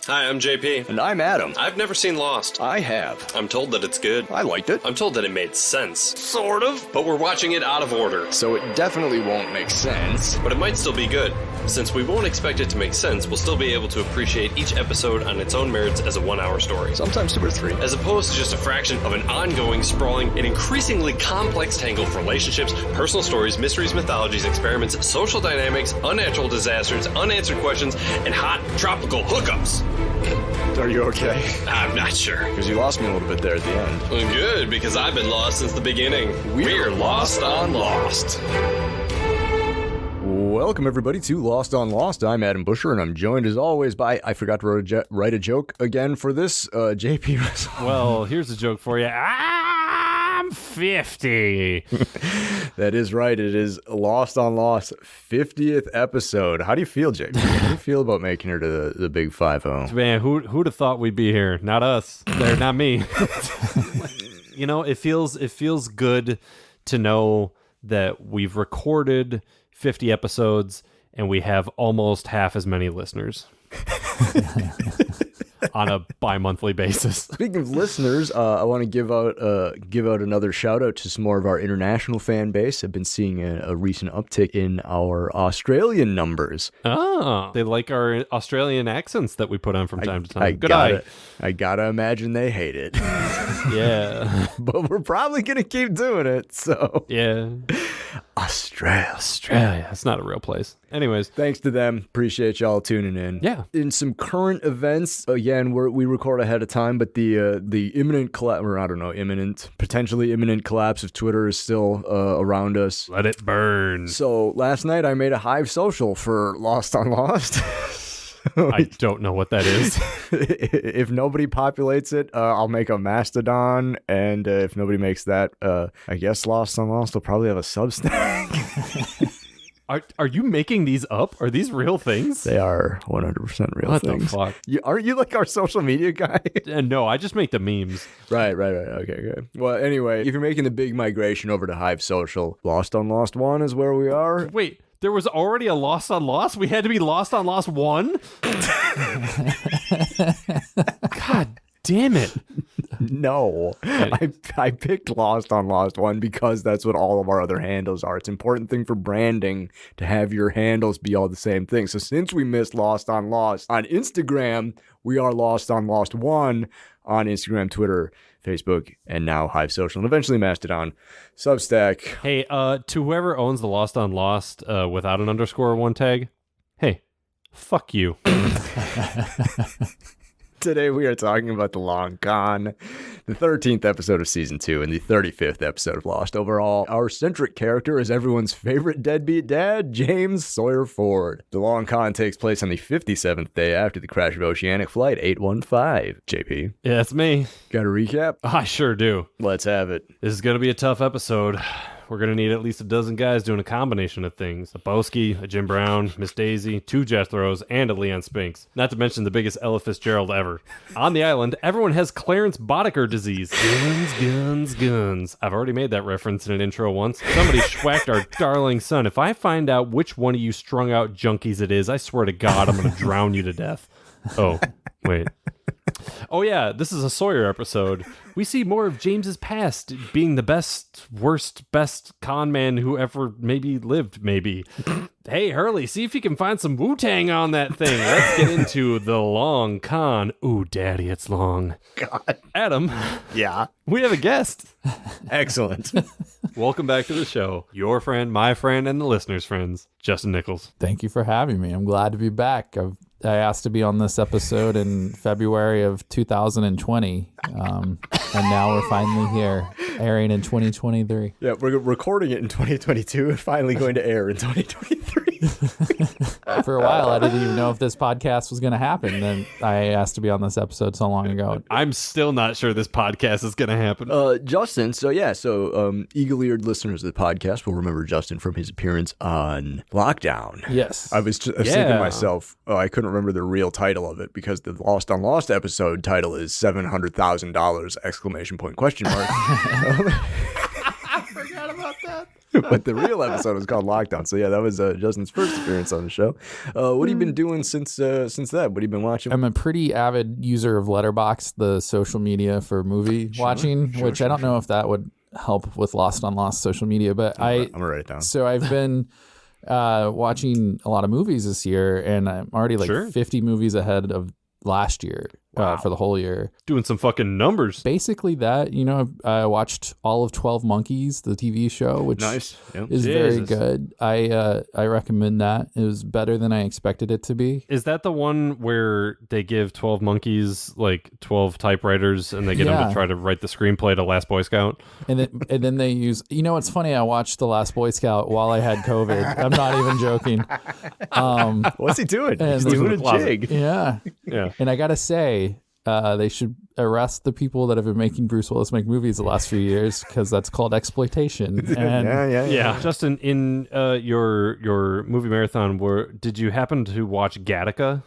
Hi, I'm JP. And I'm Adam. I've never seen Lost. I have. I'm told that it's good. I liked it. I'm told that it made sense. Sort of. But we're watching it out of order. So it definitely won't make sense. But it might still be good. Since we won't expect it to make sense, we'll still be able to appreciate each episode on its own merits as a 1-hour story. Sometimes 2 or 3. As opposed to just a fraction of an ongoing, sprawling, and increasingly complex tangle of relationships, personal stories, mysteries, mythologies, experiments, social dynamics, unnatural disasters, unanswered questions, and hot tropical hookups. Are you okay? I'm not sure. Because you lost me a little bit there at the end. Well, good, because I've been lost since the beginning. We're Lost on Lost. Welcome, everybody, to Lost on Lost. I'm Adam Busher, and I'm joined, as always, by... I forgot to write a joke again for this, JP. Well, here's a joke for you. I'm 50. That is right. It is Lost on Lost, 50th episode. How do you feel, JP? How do you feel about making her to the big 5-0? Man, who'd have thought we'd be here? Not us. Not me. You know, it feels good to know that we've recorded 50 episodes and we have almost half as many listeners on a bi-monthly basis. Speaking of listeners, I want to give out another shout out to some more of our international fan base. I've been seeing a recent uptick in our Australian numbers. Oh, they like our Australian accents that we put on from time to time. I gotta imagine they hate it. Yeah. But we're probably gonna keep doing it, so. Yeah. Australia. It's not a real place. Anyways. Thanks to them. Appreciate y'all tuning in. Yeah. In some current events, again, we record ahead of time, but the imminent collapse, or I don't know, potentially imminent collapse of Twitter is still around us. Let it burn. So last night I made a Hive social for Lost on Lost. I don't know what that is. If nobody populates it, I'll make a Mastodon, and if nobody makes that, I guess Lost on Lost will probably have a Substack. Are you making these up? Are these real things? They are 100% real what things. What the fuck? Aren't you like our social media guy? No, I just make the memes. Right. Okay. Well, anyway, if you're making the big migration over to Hive Social, Lost on Lost 1 is where we are. Wait. There was already a Lost on Lost? We had to be Lost on Lost 1? God damn it. No. I picked Lost on Lost 1 because that's what all of our other handles are. It's an important thing for branding to have your handles be all the same thing. So since we missed Lost on Instagram, we are Lost on Lost 1 on Instagram, Twitter, Facebook, and now Hive Social, and eventually Mastodon, Substack. Hey, to whoever owns the Lost on Lost without an underscore or one tag, hey, fuck you. Today we are talking about The Long Con, the 13th episode of Season 2 and the 35th episode of Lost. Overall, our centric character is everyone's favorite deadbeat dad, James Sawyer Ford. The Long Con takes place on the 57th day after the crash of Oceanic Flight 815. JP. Yeah, that's me. Got a recap? I sure do. Let's have it. This is going to be a tough episode. We're going to need at least a dozen guys doing a combination of things. A Boski, a Jim Brown, Miss Daisy, 2 Jethros, and a Leon Spinks. Not to mention the biggest Ella Fitzgerald ever. On the island, everyone has Clarence Boddicker disease. Guns. I've already made that reference in an intro once. Somebody schwacked our darling son. If I find out which one of you strung out junkies it is, I swear to God, I'm going to drown you to death. Oh, wait. Oh yeah, this is a Sawyer episode. We see more of James's past, being the best con man who ever maybe lived, maybe. Hey, Hurley, see if you can find some Wu-Tang on that thing. Let's get into The Long Con. Ooh, daddy, it's long. God. Adam. Yeah? We have a guest. Excellent. Welcome back to the show. Your friend, my friend, and the listeners' friends, Jusin Nickels. Thank you for having me. I'm glad to be back. I asked to be on this episode in February of 2020, and now we're finally here, airing in 2023. Yeah, we're recording it in 2022 and finally going to air in 2023. For a while, I didn't even know if this podcast was going to happen. Then I asked to be on this episode so long ago. I'm still not sure this podcast is going to happen. Justin, so eagle-eared listeners of the podcast will remember Justin from his appearance on Lockdown. Yes. I was thinking to myself, I couldn't remember the real title of it because the Lost on Lost episode title is $700,000 ! I forgot about that. But the real episode was called Lockdown. So yeah, that was Justin's first appearance on the show. What have you been doing since that? What have you been watching? I'm a pretty avid user of Letterboxd, the social media for movie watching, which I don't know if that would help with Lost on Lost social media, but I'm gonna write it down. So I've been watching a lot of movies this year, and I'm already 50 movies ahead of last year. For the whole year. Doing some fucking numbers. Basically that, I watched all of 12 Monkeys, the TV show, which is very good. I recommend that. It was better than I expected it to be. Is that the one where they give 12 monkeys 12 typewriters and they get them to try to write the screenplay to Last Boy Scout? And then they use, it's funny, I watched The Last Boy Scout while I had COVID. I'm not even joking. What's he doing? He's doing a jig. Yeah. And I gotta say, they should arrest the people that have been making Bruce Willis make movies the last few years, because that's called exploitation. And yeah. Justin, in your movie marathon, did you happen to watch Gattaca?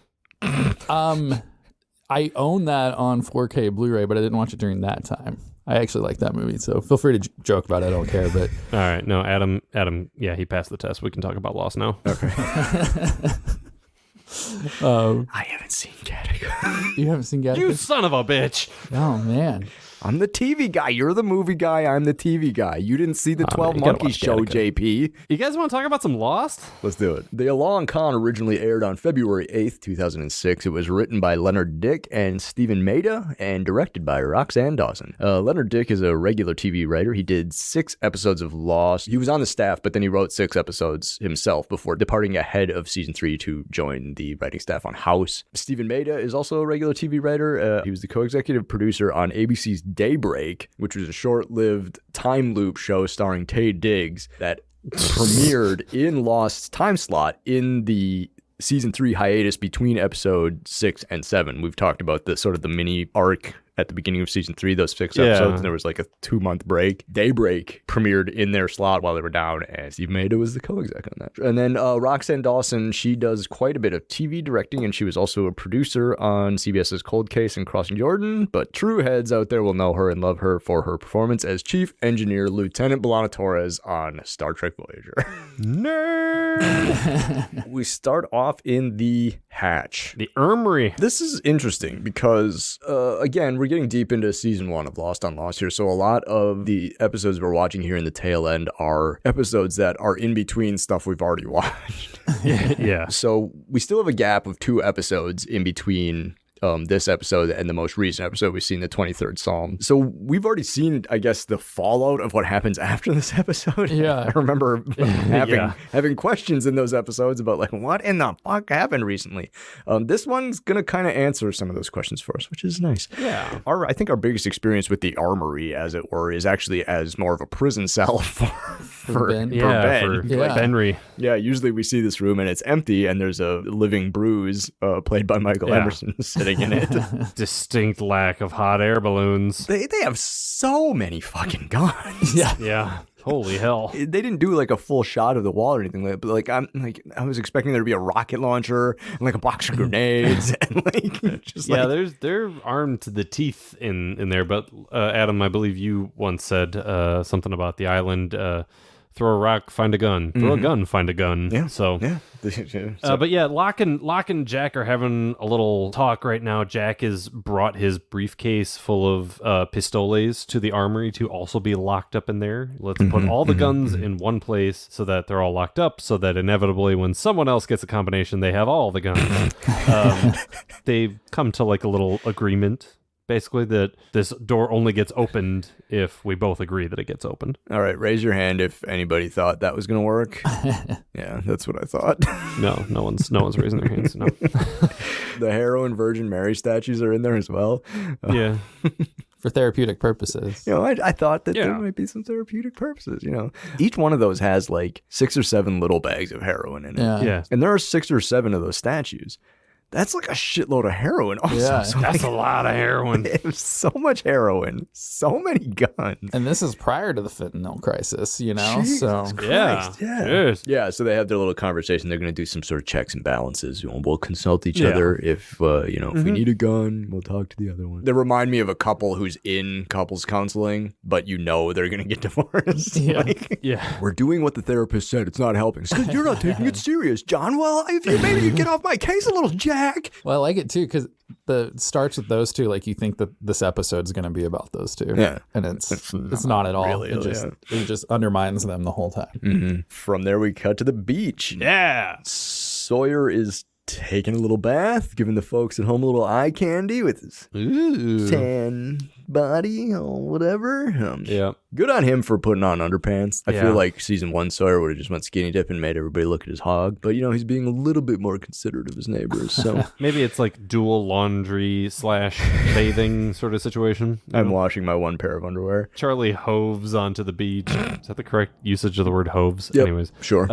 I own that on 4K Blu-ray, but I didn't watch it during that time. I actually like that movie, so feel free to joke about it. I don't care. But all right, no, Adam, yeah, he passed the test. We can talk about Lost now. Okay. I haven't seen Gattaca. You haven't seen Gattaca? You son of a bitch. Oh, man. I'm the TV guy. You're the movie guy. I'm the TV guy. You didn't see the 12 Monkeys show, JP. You guys want to talk about some Lost? Let's do it. The Along Con originally aired on February 8th, 2006. It was written by Leonard Dick and Stephen Maida and directed by Roxanne Dawson. Leonard Dick is a regular TV writer. He did 6 episodes of Lost. He was on the staff, but then he wrote 6 episodes himself before departing ahead of season 3 to join the writing staff on House. Stephen Maida is also a regular TV writer. He was the co-executive producer on ABC's Daybreak, which was a short-lived time loop show starring Taye Diggs that premiered in Lost's time slot in the season 3 hiatus between episode 6 and 7. We've talked about the sort of the mini arc at the beginning of season 3, those 6 episodes, and there was a 2-month break. Daybreak premiered in their slot while they were down, and Steve Maida was the co-exec on that. And then Roxanne Dawson, she does quite a bit of TV directing, and she was also a producer on CBS's Cold Case and Crossing Jordan, but true heads out there will know her and love her for her performance as Chief Engineer Lieutenant B'Elanna Torres on Star Trek Voyager. Nerd! We start off in the hatch. The Armory. This is interesting because, again, we're getting deep into season 1 of Lost on Lost here, so a lot of the episodes we're watching here in the tail end are episodes that are in between stuff we've already watched. Yeah. So we still have a gap of 2 episodes in between this episode and the most recent episode. We've seen the 23rd Psalm. So we've already seen, I guess, the fallout of what happens after this episode. Yeah. I remember having questions in those episodes about what in the fuck happened recently. This one's going to kind of answer some of those questions for us, which is nice. Yeah. I think our biggest experience with the Armory, as it were, is actually as more of a prison cell for Ben. Benry. Yeah, usually we see this room and it's empty and there's a living Bruce played by Michael Emerson sitting in it. Distinct lack of hot air balloons. They have so many fucking guns. Yeah. Holy hell. They didn't do a full shot of the wall or anything like that, but I was expecting there to be a rocket launcher and a box of grenades and they're armed to the teeth in there, but Adam, I believe you once said something about the island, throw a rock, find a gun. Throw a gun, find a gun. Yeah. So, yeah. But yeah, Locke and Jack are having a little talk right now. Jack has brought his briefcase full of pistoles to the armory to also be locked up in there. Let's put all the guns in one place so that they're all locked up, so that inevitably when someone else gets a combination, they have all the guns. They come to a little agreement. Basically, that this door only gets opened if we both agree that it gets opened. All right, raise your hand if anybody thought that was going to work. Yeah, that's what I thought. No one's raising their hands. No. The heroin Virgin Mary statues are in there as well. Yeah. For therapeutic purposes. I thought that there might be some therapeutic purposes, Each one of those has 6 or 7 little bags of heroin in it. Yeah. And there are 6 or 7 of those statues. That's like a shitload of heroin. Also. Yeah. So That's a lot of heroin. it was so much heroin, so many guns. And this is prior to the fentanyl crisis, you know? Jesus So Christ, Yeah. yeah. Yes. Yeah, so they have their little conversation. They're going to do some sort of checks and balances. We'll consult each Yeah. other. If if we need a gun, we'll talk to the other one. They remind me of a couple who's in couples counseling, but they're going to get divorced. Yeah. Like, Yeah. we're doing what the therapist said. It's not helping. It's 'cause you're not taking it serious, John. Well, if you maybe you get off my case a little, Jack. well, I like it too because it starts with those two. Like you think that this episode's going to be about those two, Yeah. and it's not at all. really, It just undermines them the whole time. From there, we cut to the beach. Yeah. Sawyer is taking a little bath, giving the folks at home a little eye candy with his Ooh. tan body or whatever. Yeah. Good on him for putting on underpants. I Yeah. feel like season 1 Sawyer would have just went skinny dip and made everybody look at his hog. But, he's being a little bit more considerate of his neighbors. So Maybe it's like dual laundry / bathing sort of situation. I'm washing my one pair of underwear. Charlie hoves onto the beach. Is that the correct usage of the word hoves? Yep. Anyways. Sure.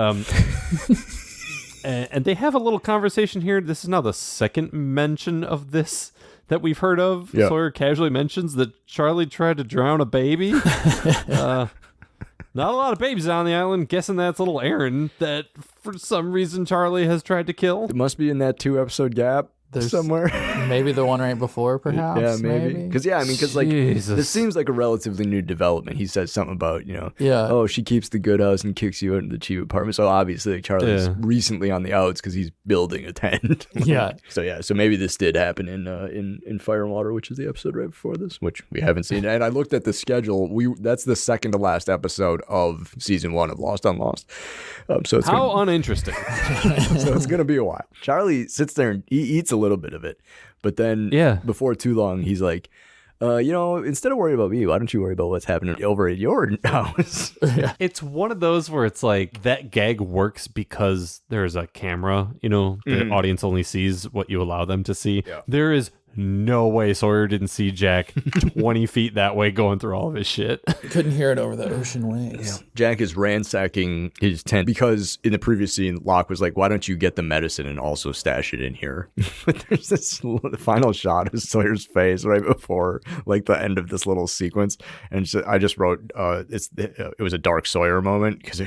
And they have a little conversation here. This is now the second mention of this that we've heard of. Yeah. Sawyer casually mentions that Charlie tried to drown a baby. Not a lot of babies on the island. Guessing that's little Aaron that for some reason Charlie has tried to kill. It must be in that 2-episode gap somewhere. Maybe the one right before, perhaps. Yeah, maybe. Because Jesus. this seems like a relatively new development. He says something about, Yeah. oh, she keeps the good house and kicks you into the cheap apartment. So obviously Charlie's Yeah. recently on the outs because he's building a tent. Yeah. So maybe this did happen in Fire and Water, which is the episode right before this, which we haven't seen. And I looked at the schedule. That's the second to last episode of season 1 of Lost on Lost. So it's How uninteresting. so it's gonna be a while. Charlie sits there and he eats a little bit of it, but then before too long, he's like, instead of worrying about me, why don't you worry about what's happening over at your house? It's one of those where it's like that gag works because there's a camera, the audience only sees what you allow them to see. Yeah. There is no way Sawyer didn't see Jack 20 feet that way going through all of his shit. Couldn't hear it over the ocean waves. Jack is ransacking his tent because in the previous scene, Locke was like, why don't you get the medicine and also stash it in here? But there's this final shot of Sawyer's face right before like the end of this little sequence. And I just wrote, it was a dark Sawyer moment because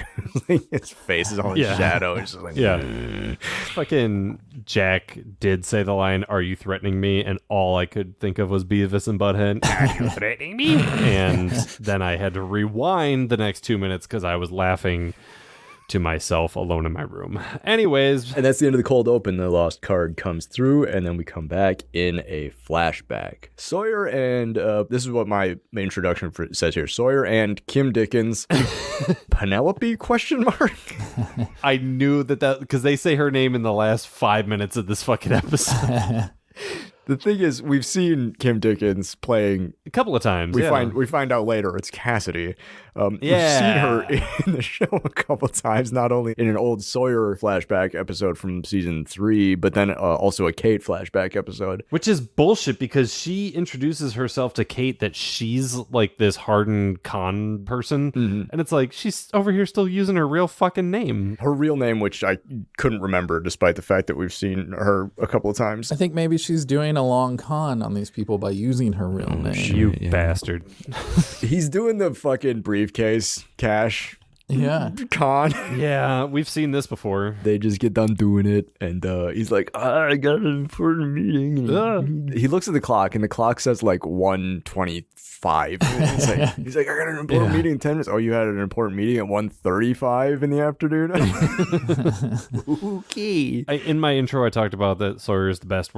like, his face is all in shadow. It's just like, Fucking Jack did say the line, "Are you threatening me?" And all I could think of was Beavis and Butthead. Are you threatening me? And then I had to rewind the next 2 minutes because I was laughing to myself alone in my room. Anyways. And that's the end of the cold open. The lost card comes through, and then we come back in a flashback. Sawyer and, this is what my introduction says here. Sawyer and Kim Dickens. Penelope, question mark? I knew that because they say her name in the last 5 minutes of this fucking episode. The thing is, we've seen Kim Dickens playing A couple of times. We find out later it's Cassidy. We've seen her in the show a couple times, not only in an old Sawyer flashback episode from season 3, but then also a Kate flashback episode. Which is bullshit because she introduces herself to Kate that she's like this hardened con person. Mm-hmm. And it's like, she's over here still using her real fucking name. Her real name, which I couldn't remember, despite the fact that we've seen her a couple of times. I think maybe she's doing a long con on these people by using her real name. You bastard. He's doing the fucking briefcase cash Yeah. con. Yeah, we've seen this before. They just get done doing it, and he's like, I got an important meeting. He looks at the clock, and the clock says like 1:25. He's like, I got an important meeting in 10 minutes. Oh, you had an important meeting at 1:35 in the afternoon? Okay. In my intro, I talked about that Sawyer is the best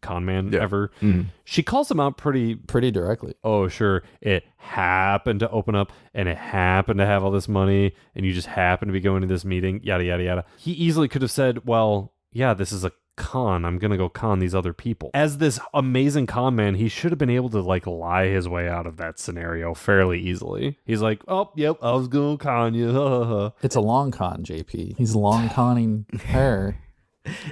con man ever. Mm-hmm. She calls him out pretty directly. Oh, sure. It happened to open up and it happened to have all this money and you just happen to be going to this meeting, yada, yada, yada. He easily could have said, well, yeah, this is a con. I'm going to go con these other people. As this amazing con man, he should have been able to like lie his way out of that scenario fairly easily. He's like, oh, yep, I was going to con you. It's a long con, JP. He's long conning her.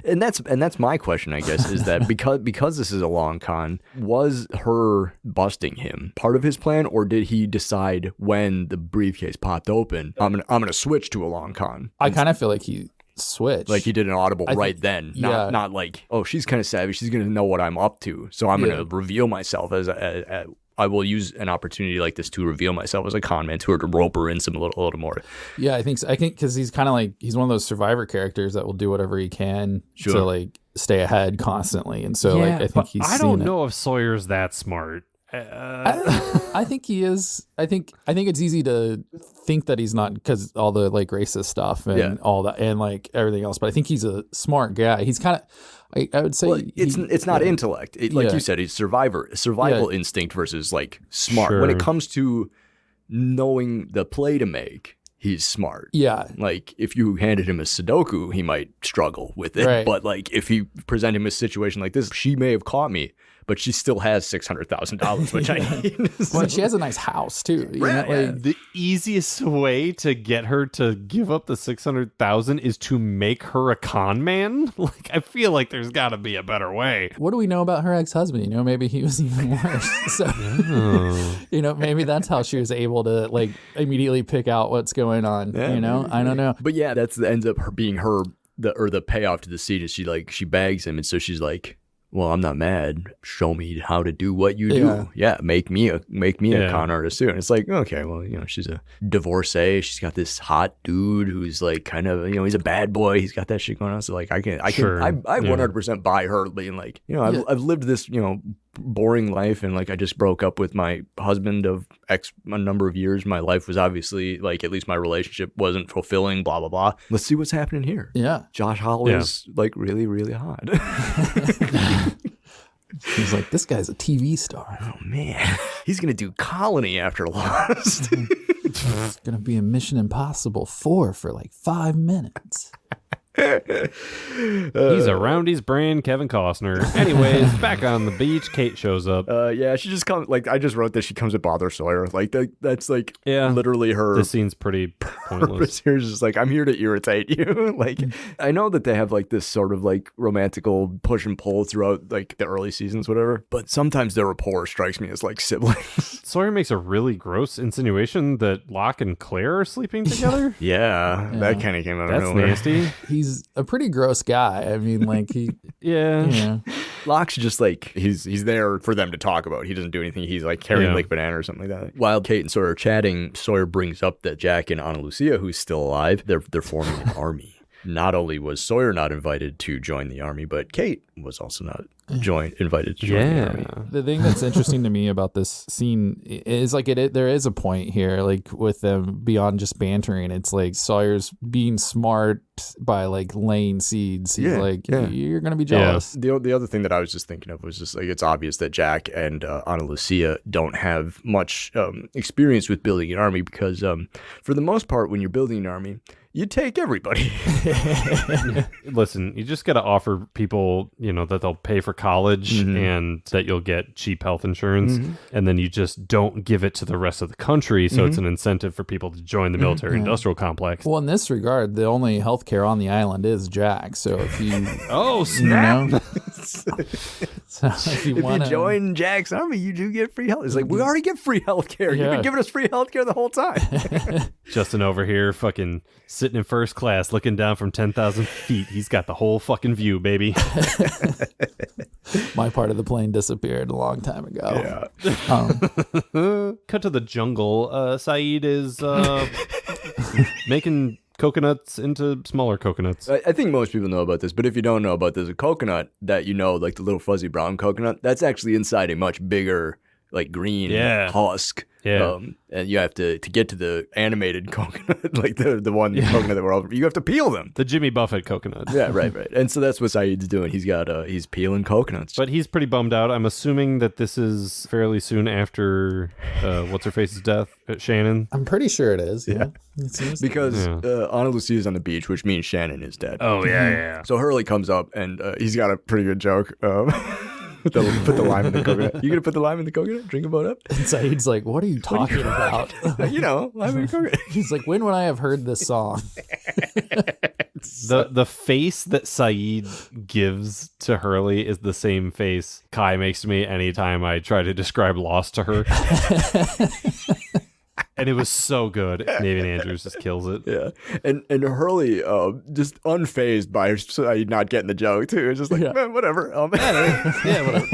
And that's my question, I guess, is that because this is a long con, was her busting him part of his plan, or did he decide when the briefcase popped open, I'm gonna switch to a long con? I kind of feel like he switch. Like he did an audible then. Not like, oh, she's kind of savvy. She's going to know what I'm up to. So I'm going to reveal myself as I will use an opportunity like this to reveal myself as a con man to her, to rope her in a little more. Yeah, I think so. I think because he's kind of like, he's one of those survivor characters that will do whatever he can to like stay ahead constantly. And so like, I think I don't know if Sawyer's that smart. I think he is. I think it's easy to think that he's not, because all the like racist stuff and all that and like everything else. But I think he's a smart guy. He's kind of, I would say it's not intellect. Like you said, it's survival instinct versus like smart. Sure. When it comes to knowing the play to make, he's smart. Yeah. Like if you handed him a Sudoku, he might struggle with it. Right. But like if you present him a situation like this, she may have caught me, but she still has $600,000, which I need. Well, she has a nice house too. The easiest way to get her to give up the $600,000 is to make her a con man. Like, I feel like there's got to be a better way. What do we know about her ex-husband? You know, maybe he was even worse. So, you know, maybe that's how she was able to like immediately pick out what's going on. Yeah, you know, I don't know. But yeah, that's ends up being the payoff to the scene is she bags him, and so she's like, well, I'm not mad. Show me how to do what you do. Yeah, make me a con artist too. And it's like, okay, well, you know, she's a divorcee. She's got this hot dude who's like kind of, you know, he's a bad boy. He's got that shit going on. So like, I 100% buy her being like, you know, I've lived this, you know, boring life, and like I just broke up with my husband of a number of years. My life was obviously like, at least my relationship wasn't fulfilling, blah blah blah. Let's see what's happening here. Yeah, Josh Holloway's like really, really hot. He's like, this guy's a TV star. Oh man, he's gonna do Colony after Lost. It's gonna be a Mission Impossible 4 for like 5 minutes. He's a Roundy's brand Kevin Costner. Anyways, back on the beach, Kate shows up. Yeah, she just comes, like, I just wrote this, she comes to bother Sawyer. Like, that's like literally her. This scene's pretty pointless. Here's just like, I'm here to irritate you. Like, I know that they have like this sort of like romantical push and pull throughout like the early seasons, whatever. But sometimes their rapport strikes me as like siblings. Sawyer makes a really gross insinuation that Locke and Claire are sleeping together. Yeah, that kind of came out of nowhere. That's nasty. He's a pretty gross guy. I mean, like he, Locke's just like he's there for them to talk about. He doesn't do anything. He's like carrying like banana or something like that. While Kate and Sawyer are chatting, Sawyer brings up that Jack and Ana Lucia, who's still alive, they're forming an army. Not only was Sawyer not invited to join the army, but Kate was also not invited to join the army. The thing that's interesting to me about this scene is like there is a point here, like with them beyond just bantering. It's like Sawyer's being smart by like laying seeds. He's like, you're gonna be jealous. The other thing that I was just thinking of was just like, it's obvious that Jack and Ana Lucia don't have much experience with building an army, because for the most part, when you're building an army, you take everybody. Listen, you just got to offer people, you know, that they'll pay for college and that you'll get cheap health insurance. And then you just don't give it to the rest of the country. So it's an incentive for people to join the military industrial complex. Well, in this regard, the only healthcare on the island is Jack. So if you... Oh, snap! You know, so if you join Jack's army, you do get free health. It's like, we already get free healthcare. You've been giving us free healthcare the whole time. Justin over here fucking sitting in first class looking down from 10,000 feet. He's got the whole fucking view, baby. My part of the plane disappeared a long time ago. Cut to the jungle. Saeed is making coconuts into smaller coconuts. I think most people know about this, but if you don't know about this, a coconut that you know, like the little fuzzy brown coconut, that's actually inside a much bigger, like green husk. Yeah. And you have to get to the animated coconut, like the coconut that we're all, you have to peel them. The Jimmy Buffett coconut. Yeah, right. And so that's what Saeed's doing. He's peeling coconuts. But he's pretty bummed out. I'm assuming that this is fairly soon after what's-her-face's death, Shannon. I'm pretty sure it is. Yeah. Because Ana Lucia is on the beach, which means Shannon is dead. Oh, yeah. So Hurley comes up, and he's got a pretty good joke. Put the lime in the coconut. You gonna put the lime in the coconut? Drink a boat up? And Saeed's like, what are you talking about? You know, lime in the coconut. He's like, when would I have heard this song? The face that Saeed gives to Hurley is the same face Kai makes to me anytime I try to describe Lost to her. And it was so good. Navy Andrews just kills it. Yeah, and Hurley just unfazed by not getting the joke too. It's just like, man, whatever. Yeah, whatever.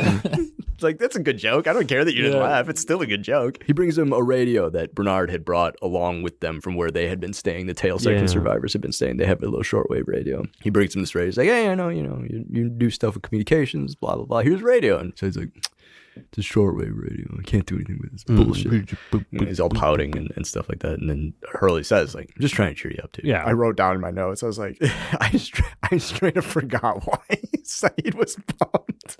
It's like, that's a good joke. I don't care that you didn't laugh. It's still a good joke. He brings him a radio that Bernard had brought along with them from where they had been staying. The tail section survivors had been staying. They have a little shortwave radio. He brings him this radio. He's like, hey, I know, you do stuff with communications, blah, blah, blah. Here's radio. And so he's like, it's a shortwave radio. I can't do anything with this bullshit. And he's all pouting and stuff like that. And then Hurley says, like, I'm just trying to cheer you up, too. Yeah. I wrote down in my notes. I was like, I straight up forgot why Saeed was pumped.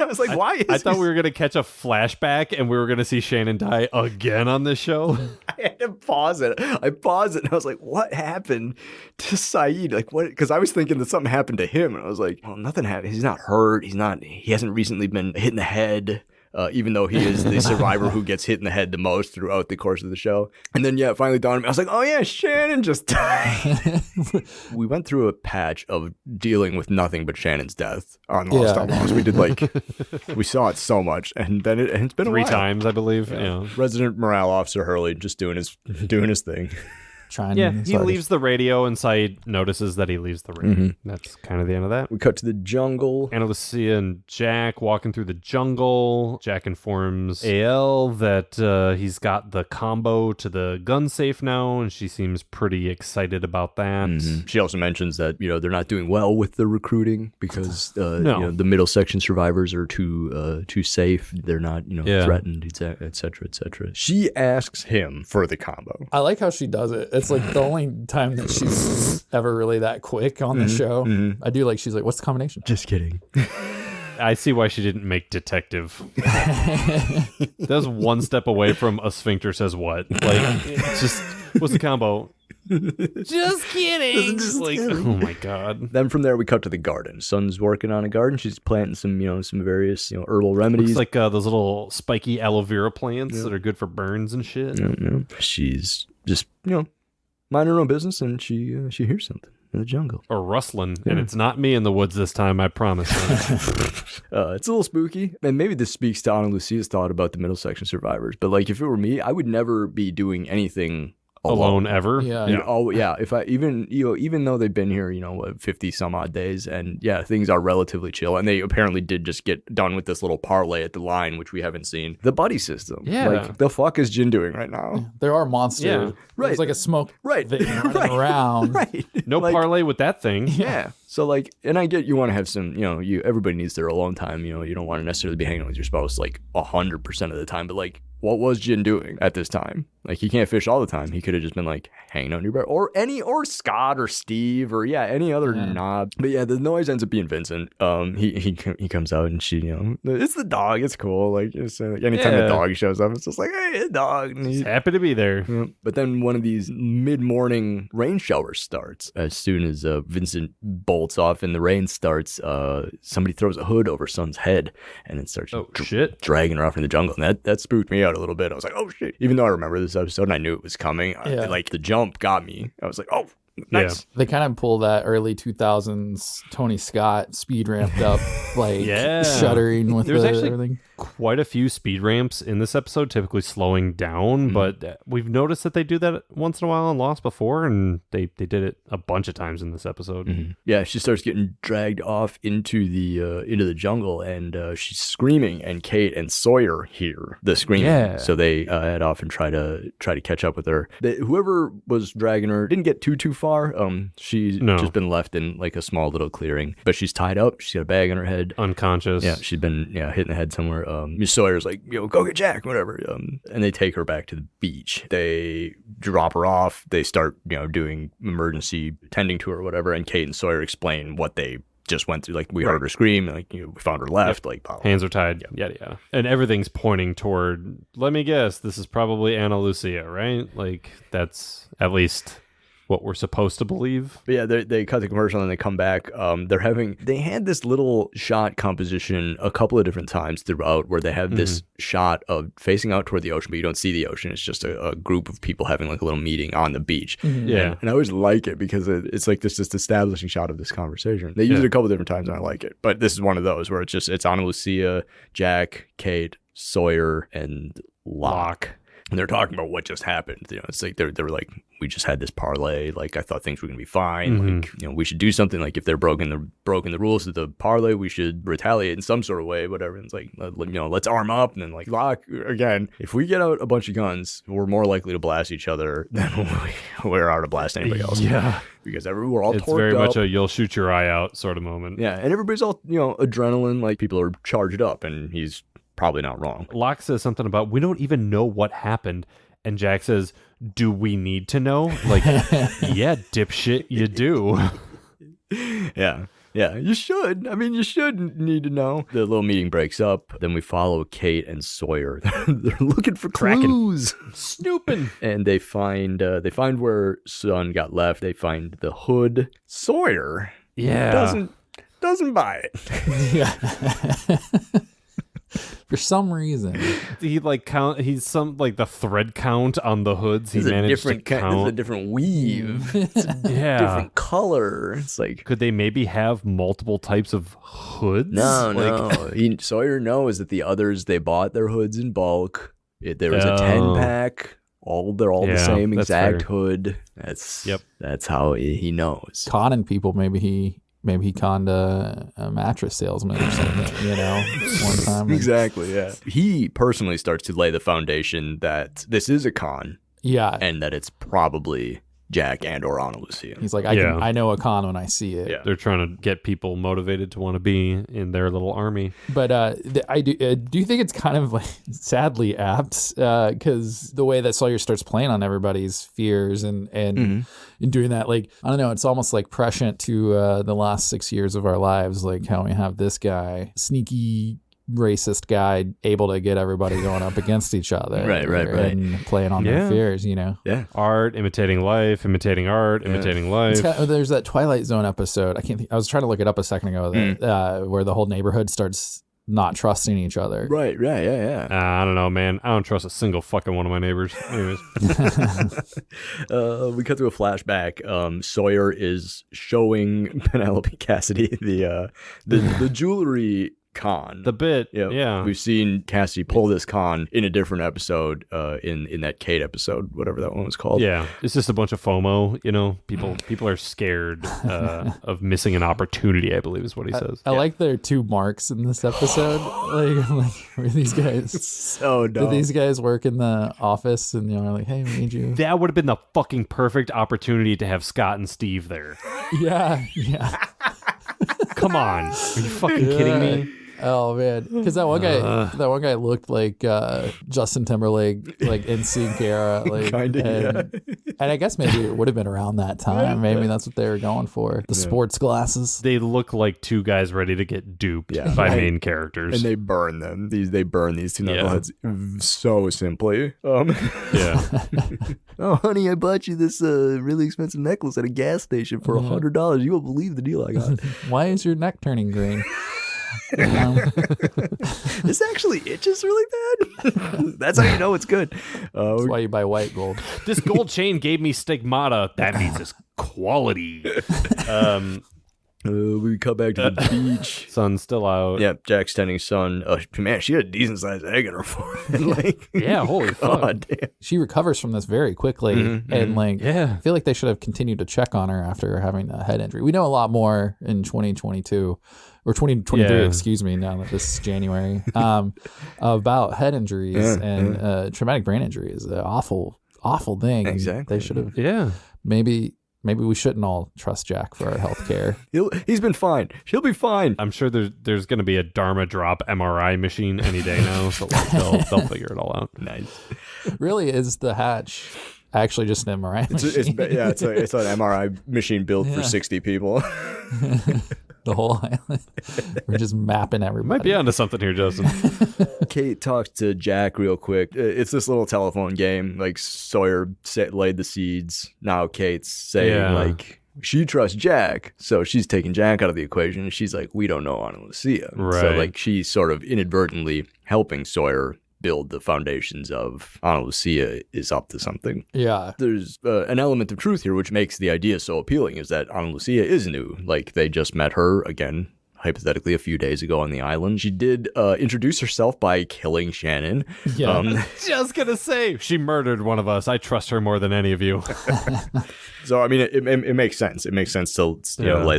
I was like, why is I thought we were going to catch a flashback and we were going to see Shannon die again on this show. I had to pause it. I paused it and I was like, what happened to Saeed? Like, what? Because I was thinking that something happened to him. And I was like, well, nothing happened. He's not hurt. He hasn't recently been hit in the head. Even though he is the survivor who gets hit in the head the most throughout the course of the show. And then, it finally dawned on me. I was like, oh, yeah, Shannon just died. We went through a patch of dealing with nothing but Shannon's death on Lost on Lost. We did we saw it so much. And then it's been a while. 3 times, I believe. Yeah. Resident Morale Officer Hurley just doing his thing. He leaves the radio and Saeed notices that he leaves the radio. That's kind of the end of that. We cut to the jungle. Ana Lucia and Jack walking through the jungle. Jack informs AL that he's got the combo to the gun safe now, and she seems pretty excited about that. She also mentions that, they're not doing well with the recruiting because the middle section survivors are too safe. They're not, threatened, et cetera, et cetera. She asks him for the combo. I like how she does it. It's like the only time that she's ever really that quick on the show. I do like, she's like, what's the combination? Just kidding. I see why she didn't make detective. That was one step away from a sphincter says what. Like, it's just, what's the combo? Just kidding. Oh my god. Then from there we cut to the garden. Sun's working on a garden. She's planting some various herbal remedies. It's like those little spiky aloe vera plants that are good for burns and shit. She's just minding her own business, and she hears something in the jungle. Or rustling, and it's not me in the woods this time, I promise. It's a little spooky, and maybe this speaks to Ana Lucia's thought about the middle section survivors. But like, if it were me, I would never be doing anything alone ever. If I even though they've been here 50 some odd days, and things are relatively chill, and they apparently did just get done with this little parlay at the line, which we haven't seen. The buddy system, like, the fuck is Jin doing right now? There are monsters. There's like a smoke thing running around. No parlay with that thing. So like, and I get you want to have some, everybody needs their alone time. You don't want to necessarily be hanging out with your spouse like 100% of the time, but like, what was Jin doing at this time? Like, he can't fish all the time. He could have just been like hanging out in your bed, or Scott or Steve or any other knob. But the noise ends up being Vincent. He comes out and she, it's the dog. It's cool. Like, it's anytime the dog shows up, it's just like, hey, dog. And he's happy to be there. But then one of these mid-morning rain showers starts. As soon as Vincent bolts off and the rain starts, somebody throws a hood over Sun's head and then starts dragging her off in the jungle. And that spooked me out a little bit. I was like, oh shit. Even though I remember this episode and I knew it was coming, like, the jump got me. I was like, oh, nice. They kind of pull that early 2000s Tony Scott speed ramped up, like shuddering with There's actually everything. Quite a few speed ramps in this episode, typically slowing down, but we've noticed that they do that once in a while on Lost before, and they did it a bunch of times in this episode. Yeah, she starts getting dragged off into the jungle, and she's screaming, and Kate and Sawyer hear the screaming, so they head off and try to catch up with her. Whoever was dragging her didn't get too far. She's just been left in like a small little clearing, but she's tied up. She's got a bag on her head, unconscious. Yeah, she's been hit in the head somewhere. Miss Sawyer's like, go get Jack, whatever. And they take her back to the beach. They drop her off. They start doing emergency tending to her or whatever. And Kate and Sawyer explain what they just went through. Like, we heard her scream, like, we found her left, like, blah, blah. Hands are tied, yada. And everything's pointing toward, let me guess, this is probably Ana Lucia, right? Like, that's at least what we're supposed to believe. But yeah, they cut the commercial and they come back. They had this little shot composition a couple of different times throughout where they have this shot of facing out toward the ocean, but you don't see the ocean. It's just a group of people having like a little meeting on the beach. Yeah. And I always like it because it's like this just establishing shot of this conversation. They use it a couple of different times and I like it. But this is one of those where it's Ana Lucia, Jack, Kate, Sawyer, and Locke. And they're talking about what just happened. You know, it's like they were like, we just had this parlay. Like, I thought things were gonna be fine. Like, you know, we should do something. Like, if they're broken the rules of the parlay, we should retaliate in some sort of way. Whatever. And it's like, you know, let's arm up. And then like Locke again. If we get out a bunch of guns, we're more likely to blast each other than we are to blast anybody else. Yeah. Because we're all it's torqued very up. much a you'll shoot your eye out sort of moment. Yeah, and everybody's all, you know, adrenaline. Like, people are charged up, and he's probably not wrong. Locke says something about, we don't even know what happened. And Jack says, do we need to know? Like, yeah, dipshit, you do. Yeah, you should. I mean, you should need to know. The little meeting breaks up. Then we follow Kate and Sawyer. They're looking for clues. Snooping. And they find where Sun got left. They find the hood. Sawyer doesn't buy it. Yeah. For some reason, He like he's some like the thread count on the hoods. He It's a managed to different It's a count. different weave. It's a Yeah. different color. It's like, Could they maybe have multiple types of hoods? no. Sawyer knows that the others, they bought their hoods in bulk. There was a 10-pack. They're all the Yeah, same that's exact fair. hood. That's how he knows. conning people. Maybe he conned a mattress salesman or something, you know, one time. Exactly, yeah. He personally starts to lay the foundation that this is a con, Yeah. and that it's probably Jack and or Ana Lucia. He's like, Yeah. I know a con when I see it. Yeah. They're trying to get people motivated to want to be in their little army. But I do think it's kind of like sadly apt because the way that Sawyer starts playing on everybody's fears and in doing that, like, I don't know, it's almost like prescient to the last 6 years of our lives, like how we have this guy, sneaky racist guy, able to get everybody going up against each other. Right. And playing on Yeah. their fears, you know. Yeah. Art imitating life, imitating art, imitating life. There's that Twilight Zone episode. I was trying to look it up a second ago. Where the whole neighborhood starts not trusting each other. Right, yeah. I don't know, man. I don't trust a single fucking one of my neighbors. Anyways. We cut to a flashback. Sawyer is showing Penelope Cassidy the jewelry con. The bit, yeah. We've seen Cassidy pull this con in a different episode, in that Kate episode, whatever that one was called. Yeah, it's just a bunch of FOMO, you know. People are scared of missing an opportunity, I believe is what he says. I like there are two marks in this episode. like where these guys So dumb. did these guys work in the office and like, hey, we need you. That would have been the fucking perfect opportunity to have Scott and Steve there. Yeah. Come on. Are you fucking kidding me? Oh man, because that one guy looked like Justin Timberlake, like NSYNC era, like Kinda, and I guess maybe it would have been around that time. Maybe that's what they were going for. The sports glasses. They look like two guys ready to get duped by main characters. And they burn them. They burn these two knuckleheads so simply. Yeah. Oh, honey, I bought you this really expensive necklace at a gas station for $100. You won't believe the deal I got. Why is your neck turning green? This actually itches really bad. That's how you know it's good. That's why you buy white gold. This gold chain gave me stigmata. That means it's quality. We cut back to the beach. Sun's still out. Yeah, Jack's tending Sun. Man, she had a decent sized egg in her forehead. Like, Yeah, holy fuck. God damn. She recovers from this very quickly, and Yeah. I feel like they should have continued to check on her after having a head injury. We know a lot more in 2022 or 2023, Yeah. excuse me, now that this is January, about head injuries and traumatic brain injury is an awful thing. Exactly. They should have maybe we shouldn't all trust Jack for our health care. He's been fine. She'll be fine. I'm sure there's going to be a Dharma drop MRI machine any day now, so they'll figure it all out. Nice. Really, is the hatch actually just an MRI machine? It's an MRI machine built for 60 people. The whole island. We're just mapping everybody. Might be onto something here, Justin. Kate talks to Jack real quick. It's this little telephone game. Like, Sawyer laid the seeds. Now Kate's saying, like, she trusts Jack, so she's taking Jack out of the equation. She's like, we don't know Ana Lucia. Right. So, like, she's sort of inadvertently helping Sawyer build the foundations of Ana Lucia is up to something. Yeah. There's an element of truth here, which makes the idea so appealing, is that Ana Lucia is new. Like, they just met her again. hypothetically a few days ago on the island. She did introduce herself by killing Shannon. Yeah. Just gonna say, she murdered one of us. I trust her more than any of you. So I mean, it makes sense. It makes sense to lay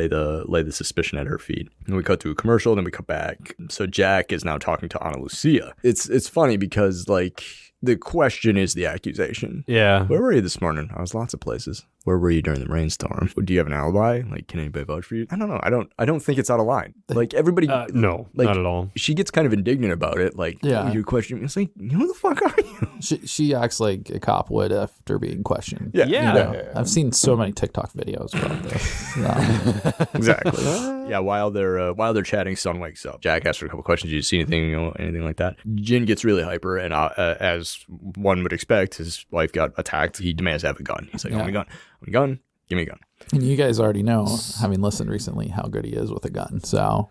the suspicion at her feet. And we cut to a commercial, then we cut back. So Jack is now talking to Ana Lucia. It's funny because like the question is the accusation. Yeah. Where were you this morning? I was lots of places. Where were you during the rainstorm? Do you have an alibi? Like, can anybody vouch for you? I don't know. I don't think it's out of line. Like everybody, No, like, not at all. She gets kind of indignant about it. Like, you question me. It's like, who the fuck are you? She acts like a cop would after being questioned. Yeah. You know, I've seen so many TikTok videos about this. Exactly. Yeah. While they're chatting, Sun wakes up. Jack asks her a couple questions. Did you see anything? Anything like that? Jin gets really hyper, and as one would expect, his wife got attacked. He demands to have a gun. He's like, I want a gun. I want a gun. Give me a gun. And you guys already know, having listened recently, how good he is with a gun. So,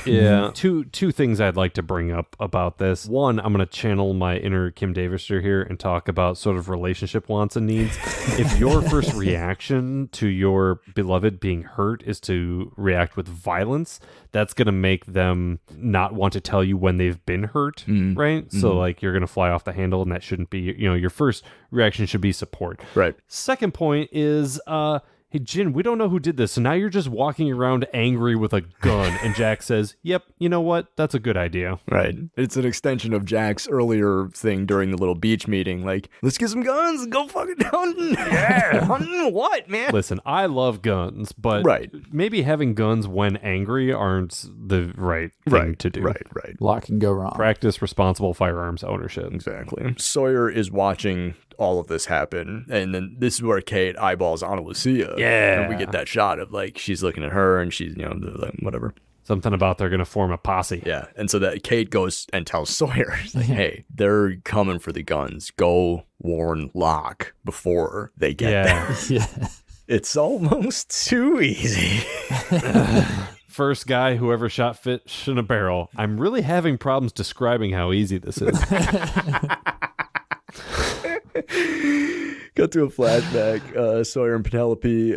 yeah. Two things I'd like to bring up about this. One, I'm going to channel my inner Kim Davister here and talk about sort of relationship wants and needs. If your first reaction to your beloved being hurt is to react with violence, that's going to make them not want to tell you when they've been hurt, right? So, like, you're going to fly off the handle, and that shouldn't be, your first reaction should be support. Right. Second point is, hey, Jin, we don't know who did this, so now you're just walking around angry with a gun. And Jack says, yep, you know what? That's a good idea. Right. It's an extension of Jack's earlier thing during the little beach meeting. Like, let's get some guns and go fucking hunting. Yeah. Hunting what, man? Listen, I love guns, but maybe having guns when angry aren't the right thing to do. Right. a lot can go wrong. Practice responsible firearms ownership. Exactly. Sawyer is watching all of this happen, and then this is where Kate eyeballs Ana Lucia. Yeah. And we get that shot of, like, she's looking at her, and she's, like, whatever. Something about they're going to form a posse. Yeah. And so that Kate goes and tells Sawyer, like, hey, they're coming for the guns. Go warn Locke before they get there. Yeah. It's almost too easy. First guy who ever shot fish in a barrel. I'm really having problems describing how easy this is. Got to a flashback. Sawyer and Penelope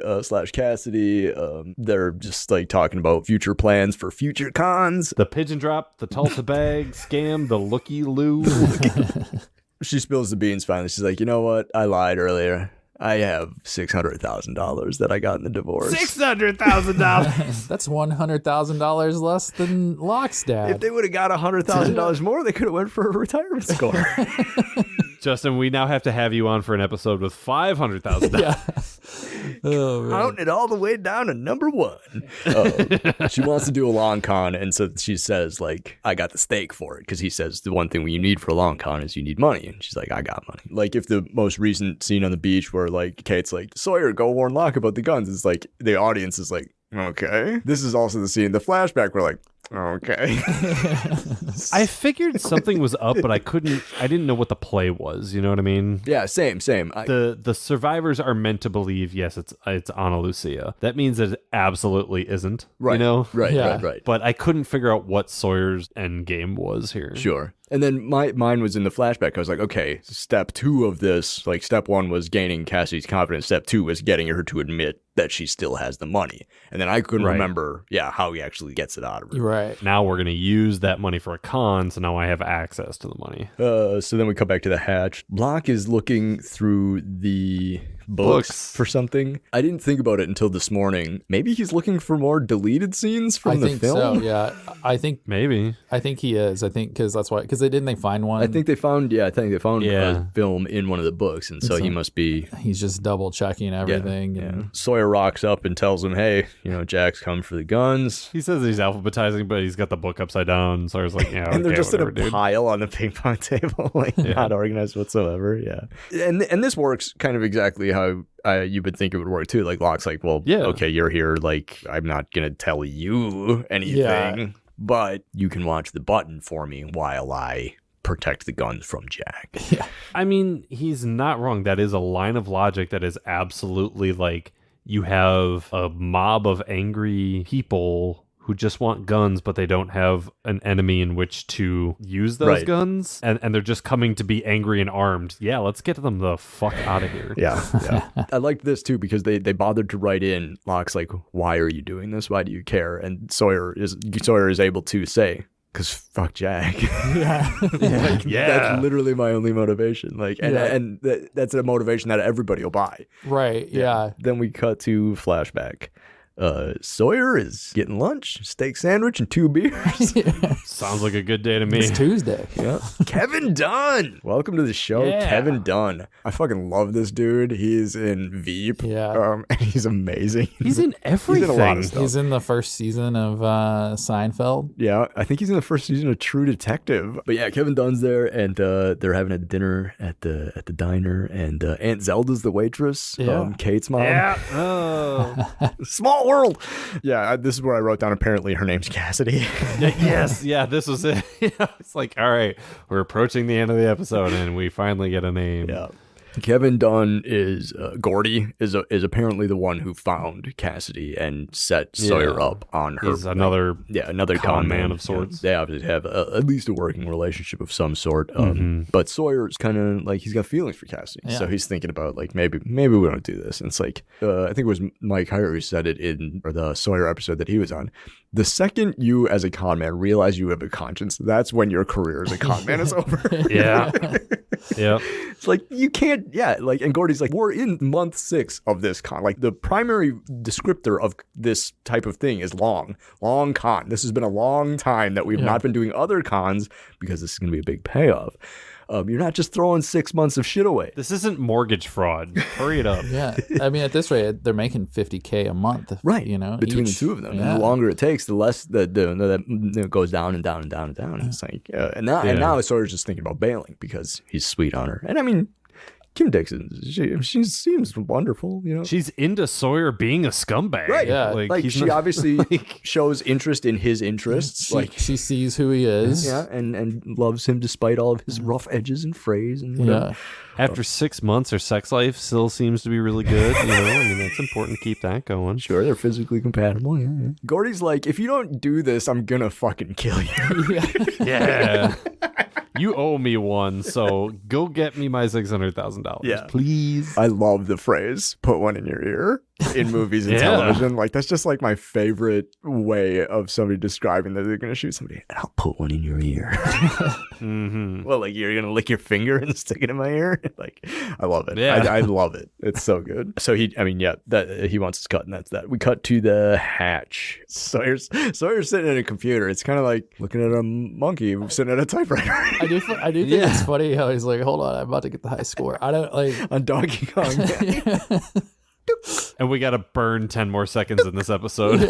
/ Cassidy, they're just like talking about future plans for future cons. The pigeon drop, the Tulsa bag, scam, the looky-loo. She spills the beans finally. She's like, you know what? I lied earlier. I have $600,000 that I got in the divorce. $600,000. That's $100,000 less than Locke's dad. If they would have got $100,000 more, they could have went for a retirement score. Justin, we now have to have you on for an episode with $500,000. Yeah. Oh, man. Counting it all the way down to number one. She wants to do a long con, and so she says, like, I got the stake for it, because he says the one thing you need for a long con is you need money, and she's like, I got money. Like, if the most recent scene on the beach where, like, Kate's like, Sawyer, go warn Locke about the guns, it's like, the audience is like, okay. This is also the scene, the flashback, we're like, okay. I figured something was up, but I didn't know what the play was. You know what I mean? Yeah, same. The survivors are meant to believe, yes, it's Ana Lucia. That means that it absolutely isn't. Right. You know? Right. But I couldn't figure out what Sawyer's end game was here. Sure. And then mine was in the flashback. I was like, okay, step 2 of this, like step 1 was gaining Cassie's confidence. Step 2 was getting her to admit that she still has the money. And then I couldn't remember, how he actually gets it out of her. Right. Now we're going to use that money for a con, so now I have access to the money. So then we come back to the hatch. Locke is looking through the books for something. I didn't think about it until this morning.Maybe he's looking for more deleted scenes from the film? I think so, yeah. I think maybe. I think he is. I think because that's why. Because didn't they find one? I think they found a film in one of the books, and so he must be. He's just double checking everything. Yeah. Sawyer rocks up and tells him, "Hey, Jack's come for the guns." He says he's alphabetizing, but he's got the book upside down. Sawyer's like, yeah, and they're just whatever, in a pile on the ping pong table, like not organized whatsoever. Yeah, and this works kind of exactly how you would think it would work too. Like Locke's like, well, okay, you're here. Like, I'm not gonna tell you anything, but you can watch the button for me while I protect the guns from Jack. Yeah, I mean, he's not wrong. That is a line of logic that is absolutely like, you have a mob of angry people who just want guns, but they don't have an enemy in which to use those guns, and they're just coming to be angry and armed. Yeah, let's get them the fuck out of here. Yeah. I liked this too because they bothered to write in. Locke's like, why are you doing this? Why do you care? And Sawyer is able to say, because fuck Jack. That's literally my only motivation. Like, and that's a motivation that everybody will buy. Right. Yeah. Then we cut to flashback. Sawyer is getting lunch, steak sandwich, and 2 beers. Sounds like a good day to me. It's Tuesday. Yeah. Kevin Dunn. Welcome to the show, Kevin Dunn. I fucking love this dude. He's in Veep. Yeah. And he's amazing. He's in everything. He's in a lot of stuff. He's in the first season of Seinfeld. Yeah, I think he's in the first season of True Detective. But yeah, Kevin Dunn's there, and they're having a dinner at the diner, and Aunt Zelda's the waitress, Kate's mom. Yeah. Oh. Small world. Yeah, this is where I wrote down. Apparently, her name's Cassidy. Yes. Yeah. This was it. It's like, all right, we're approaching the end of the episode, and we finally get a name. Yeah. Kevin Dunn is Gordy is apparently the one who found Cassidy and set Sawyer up on her. He's another con man of sorts. They obviously have at least a working relationship of some sort. But Sawyer's kind of like he's got feelings for Cassidy, so he's thinking about like maybe we don't do this. And it's like I think it was Mike Heyer who said it in the Sawyer episode that he was on. The second you, as a con man, realize you have a conscience, that's when your career as a con man is over. Yeah. Yeah. It's like, you can't, and Gordy's like, we're in month 6 of this con. Like, the primary descriptor of this type of thing is long con. This has been a long time that we've not been doing other cons because this is going to be a big payoff. You're not just throwing 6 months of shit away. This isn't mortgage fraud. Hurry it up. Yeah. I mean, at this rate, they're making $50K a month. Right. You know, between the two of them. And the longer it takes, the less that goes down and down and down and down. It's like, and now Sawyer's just thinking about bailing because he's sweet on her. And I mean, Kim Dixon, she seems wonderful, you know. She's into Sawyer being a scumbag. Right. Yeah. Like she obviously shows interest in his interests. She sees who he is. Yeah, and loves him despite all of his rough edges and frays. And After 6 months, her sex life still seems to be really good. You know, I mean, that's important to keep that going. Sure, they're physically compatible. Yeah. Gordy's like, if you don't do this, I'm gonna fucking kill you. Yeah. You owe me one, so go get me my $600,000, please. I love the phrase, put one in your ear, in movies and television. Like, that's just like my favorite way of somebody describing that they're going to shoot somebody. And I'll put one in your ear. Well, like, you're going to lick your finger and stick it in my ear? Like, I love it. Yeah. I love it. It's so good. So he wants his cut, and that's that. We cut to the hatch. Sawyer's sitting at a computer. It's kind of like looking at a monkey sitting at a typewriter. I do think it's funny how he's like, hold on, I'm about to get the high score. I don't like on Donkey Kong. And we got to burn 10 more seconds in this episode.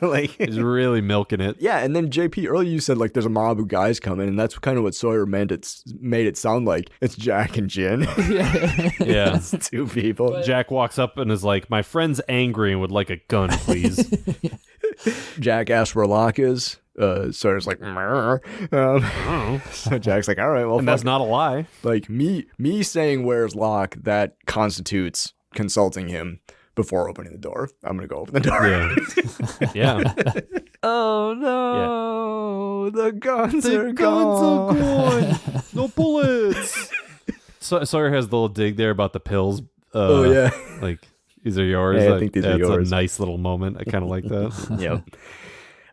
Like he's really milking it. Yeah, and then JP, earlier you said like there's a mob of guys coming, and that's kind of what Sawyer made it sound like. It's Jack and Jin. Yeah. It's 2 people. Jack walks up and is like, my friend's angry and would like a gun, please. Jack asks where Locke is. Sawyer's like, so Jack's like, all right, well, and that's not a lie. Like me saying where's Locke, that constitutes consulting him before opening the door. I'm gonna go open the door. Yeah. Oh no, the guns are gone. No bullets. Sawyer has the little dig there about the pills. Like, these are yours. Yeah, I think these are yours. It's a nice little moment. I kind of like that. Yeah.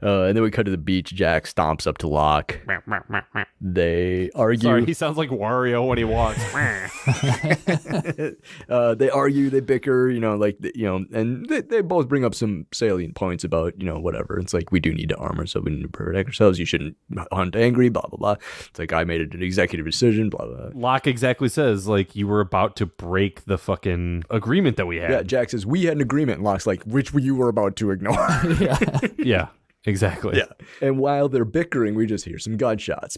And then we cut to the beach. Jack stomps up to Locke. They argue. Sorry, he sounds like Wario when he walks. They argue, they bicker, and they both bring up some salient points about, whatever. It's like, we do need to arm ourselves, we need to protect ourselves. You shouldn't hunt angry, blah, blah, blah. It's like, I made an executive decision, blah, blah. Locke exactly says, like, you were about to break the fucking agreement that we had. Yeah, Jack says, we had an agreement. And Locke's like, which you were about to ignore. Yeah. Exactly. Yeah. And while they're bickering, we just hear some gunshots.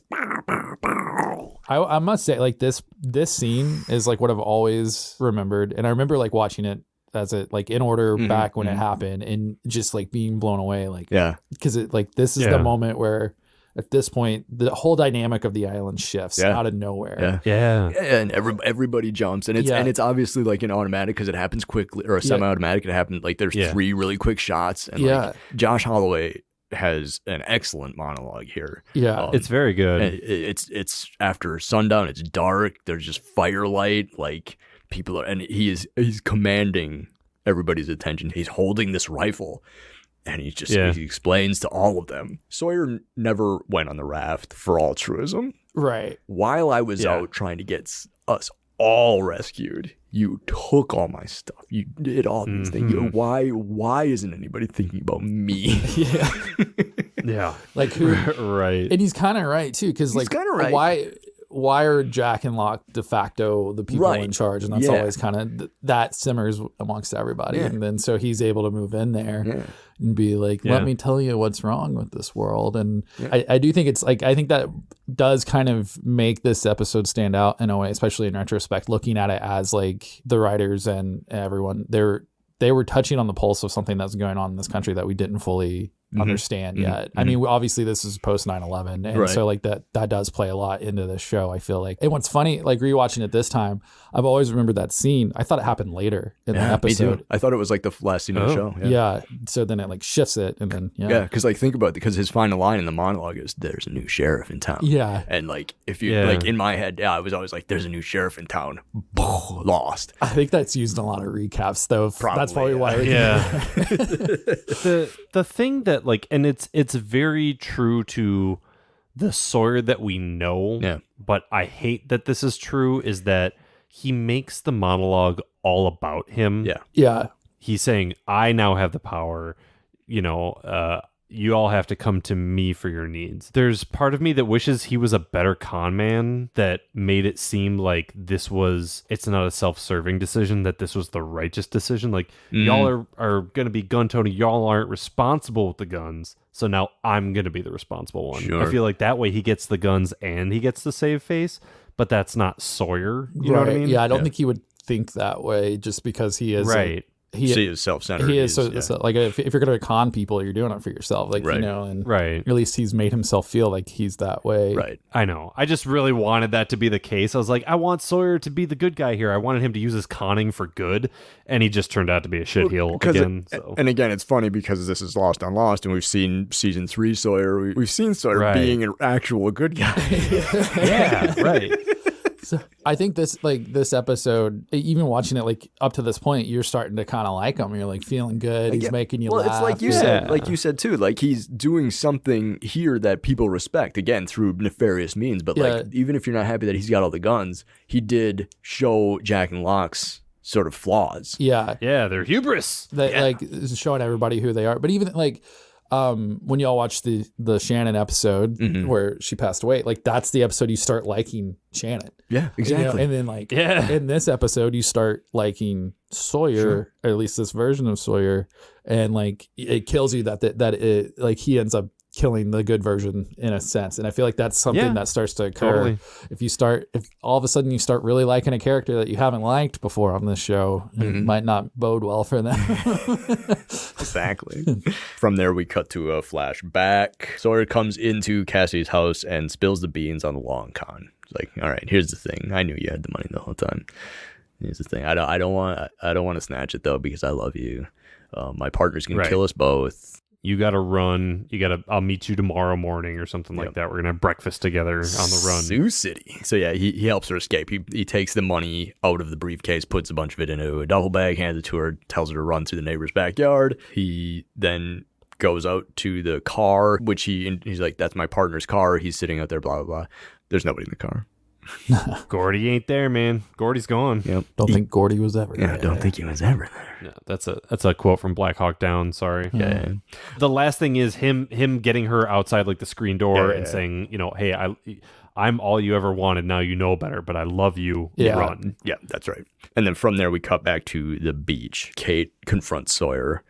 I must say, like, this scene is like what I've always remembered, and I remember like watching it as it like in order back when it happened, and just like being blown away, like, because it like this is the moment where at this point, the whole dynamic of the island shifts out of nowhere. Yeah. And everybody jumps, and it's obviously like an automatic because it happens quickly, or a semi-automatic. It happened like there's 3 really quick shots, and like Josh Holloway has an excellent monologue here. It's very good. It's after sundown. It's dark. There's just firelight. Like people are, and he's commanding everybody's attention. He's holding this rifle. And he explains to all of them. Sawyer never went on the raft for altruism. Right. While I was out trying to get us all rescued, you took all my stuff. You did all these things. Why isn't anybody thinking about me? Yeah. Like who? Right. And he's kind of right too, because like why are Jack and Locke de facto the people in charge? And that's always kind of that simmers amongst everybody. And then so he's able to move in there and be like, let me tell you what's wrong with this world. And I do think it's like, I think that does kind of make this episode stand out in a way, especially in retrospect, looking at it as like the writers and everyone, they were touching on the pulse of something that's going on in this country that we didn't fully understand yet. I mean, obviously this is post 9/11, and so like that does play a lot into this show, I feel like. And what's funny, like rewatching it this time, I've always remembered that scene. I thought it happened later in the episode. Me too. I thought it was like the last scene of the show. Yeah. So then it like shifts it, and then because like think about it, because his final line in the monologue is, "There's a new sheriff in town." And like if you like in my head, I was always like, "There's a new sheriff in town." Lost. I think that's used in a lot of recaps though. That's probably why. The thing that like, and it's very true to the Sawyer that we know, but I hate that this is true, is that he makes the monologue all about him. He's saying, I now have the power, you all have to come to me for your needs. There's part of me that wishes he was a better con man, that made it seem like it's not a self-serving decision, that this was the righteous decision. Like, y'all are going to be gun toting. Y'all aren't responsible with the guns. So now I'm going to be the responsible one. I feel like that way he gets the guns and he gets the save face, but that's not Sawyer. You know what I mean? Yeah, I don't think he would think that way just because he is he is self-centered. He is so like if you're going to con people, you're doing it for yourself, like and at least he's made himself feel like he's that way. I know. I just really wanted that to be the case. I was like, I want Sawyer to be the good guy here. I wanted him to use his conning for good, and he just turned out to be a shitheel again. And again, it's funny because this is Lost on Lost, and we've seen season 3 Sawyer. We've seen Sawyer being an actual good guy. So I think this episode, even watching it like up to this point, you're starting to kind of like him. You're like feeling good. He's making you laugh. Well, it's like you said too. Like he's doing something here that people respect, again through nefarious means. But like even if you're not happy that he's got all the guns, he did show Jack and Locke's sort of flaws. They're hubris. Like showing everybody who they are. But even like. When y'all watch the Shannon episode where she passed away, like that's the episode you start liking Shannon. Yeah, exactly. And then like in this episode you start liking Sawyer, or at least this version of Sawyer, and like it kills you that it like he ends up killing the good version in a sense. And I feel like that's something that starts to occur if all of a sudden you start really liking a character that you haven't liked before on this show. It might not bode well for them. Exactly. From there we cut to a flashback. Sawyer comes into Cassie's house and spills the beans on the Loooooong con. It's like, all right, here's the thing. I knew you had the money the whole time. Here's the thing. I don't want to snatch it though, because I love you. My partner's gonna kill us both. You got to run. I'll meet you tomorrow morning or something like that. We're going to have breakfast together on the run. Sioux City. So yeah, he helps her escape. He takes the money out of the briefcase, puts a bunch of it into a duffel bag, hands it to her, tells her to run through the neighbor's backyard. He then goes out to the car, which he's like, that's my partner's car. He's sitting out there, blah, blah, blah. There's nobody in the car. Gordy ain't there, man. Gordy's gone. Yep. Don't think Gordy was ever there. Yeah, don't think he was ever there. No, that's a quote from Black Hawk Down. Sorry. Yeah. The last thing is him getting her outside like the screen door and saying, hey, I'm all you ever wanted. Now you know better, but I love you. Run. Yeah, that's right. And then from there we cut back to the beach. Kate confronts Sawyer,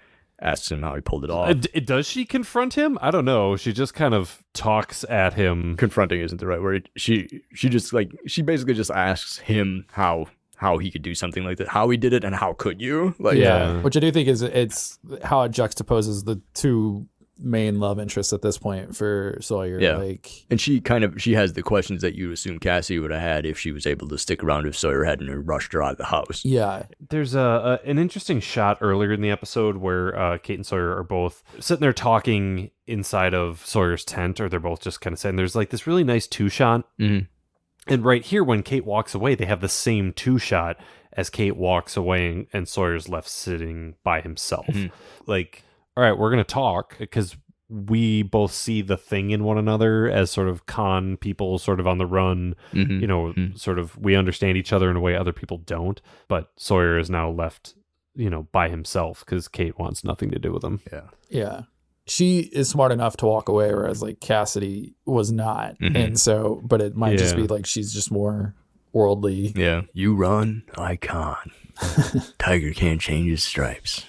asks him how he pulled it off. Does she confront him? I don't know. She just kind of talks at him. Confronting isn't the right word. She basically just asks him how he could do something like that, how he did it, and how could you? Which I do think is it's how it juxtaposes the two main love interest at this point for Sawyer. Yeah. Like, And she has the questions that you assume Cassie would have had if she was able to stick around if Sawyer hadn't rushed her out of the house. yeah. There's an interesting shot earlier in the episode where Kate and Sawyer are both sitting there talking inside of Sawyer's tent, or they're both just kind of saying there's like this really nice two shot. Mm-hmm. And right here, when Kate walks away, they have the same two shot as Kate walks away and Sawyer's left sitting by himself. Mm-hmm. Like, all right, we're going to talk because we both see the thing in one another as sort of con people sort of on the run, sort of we understand each other in a way other people don't. But Sawyer is now left, by himself because Kate wants nothing to do with him. Yeah. Yeah. She is smart enough to walk away, whereas like Cassidy was not. Mm-hmm. And so, but it might just be like she's just more worldly. Yeah. You run, I can't. Tiger can't change his stripes.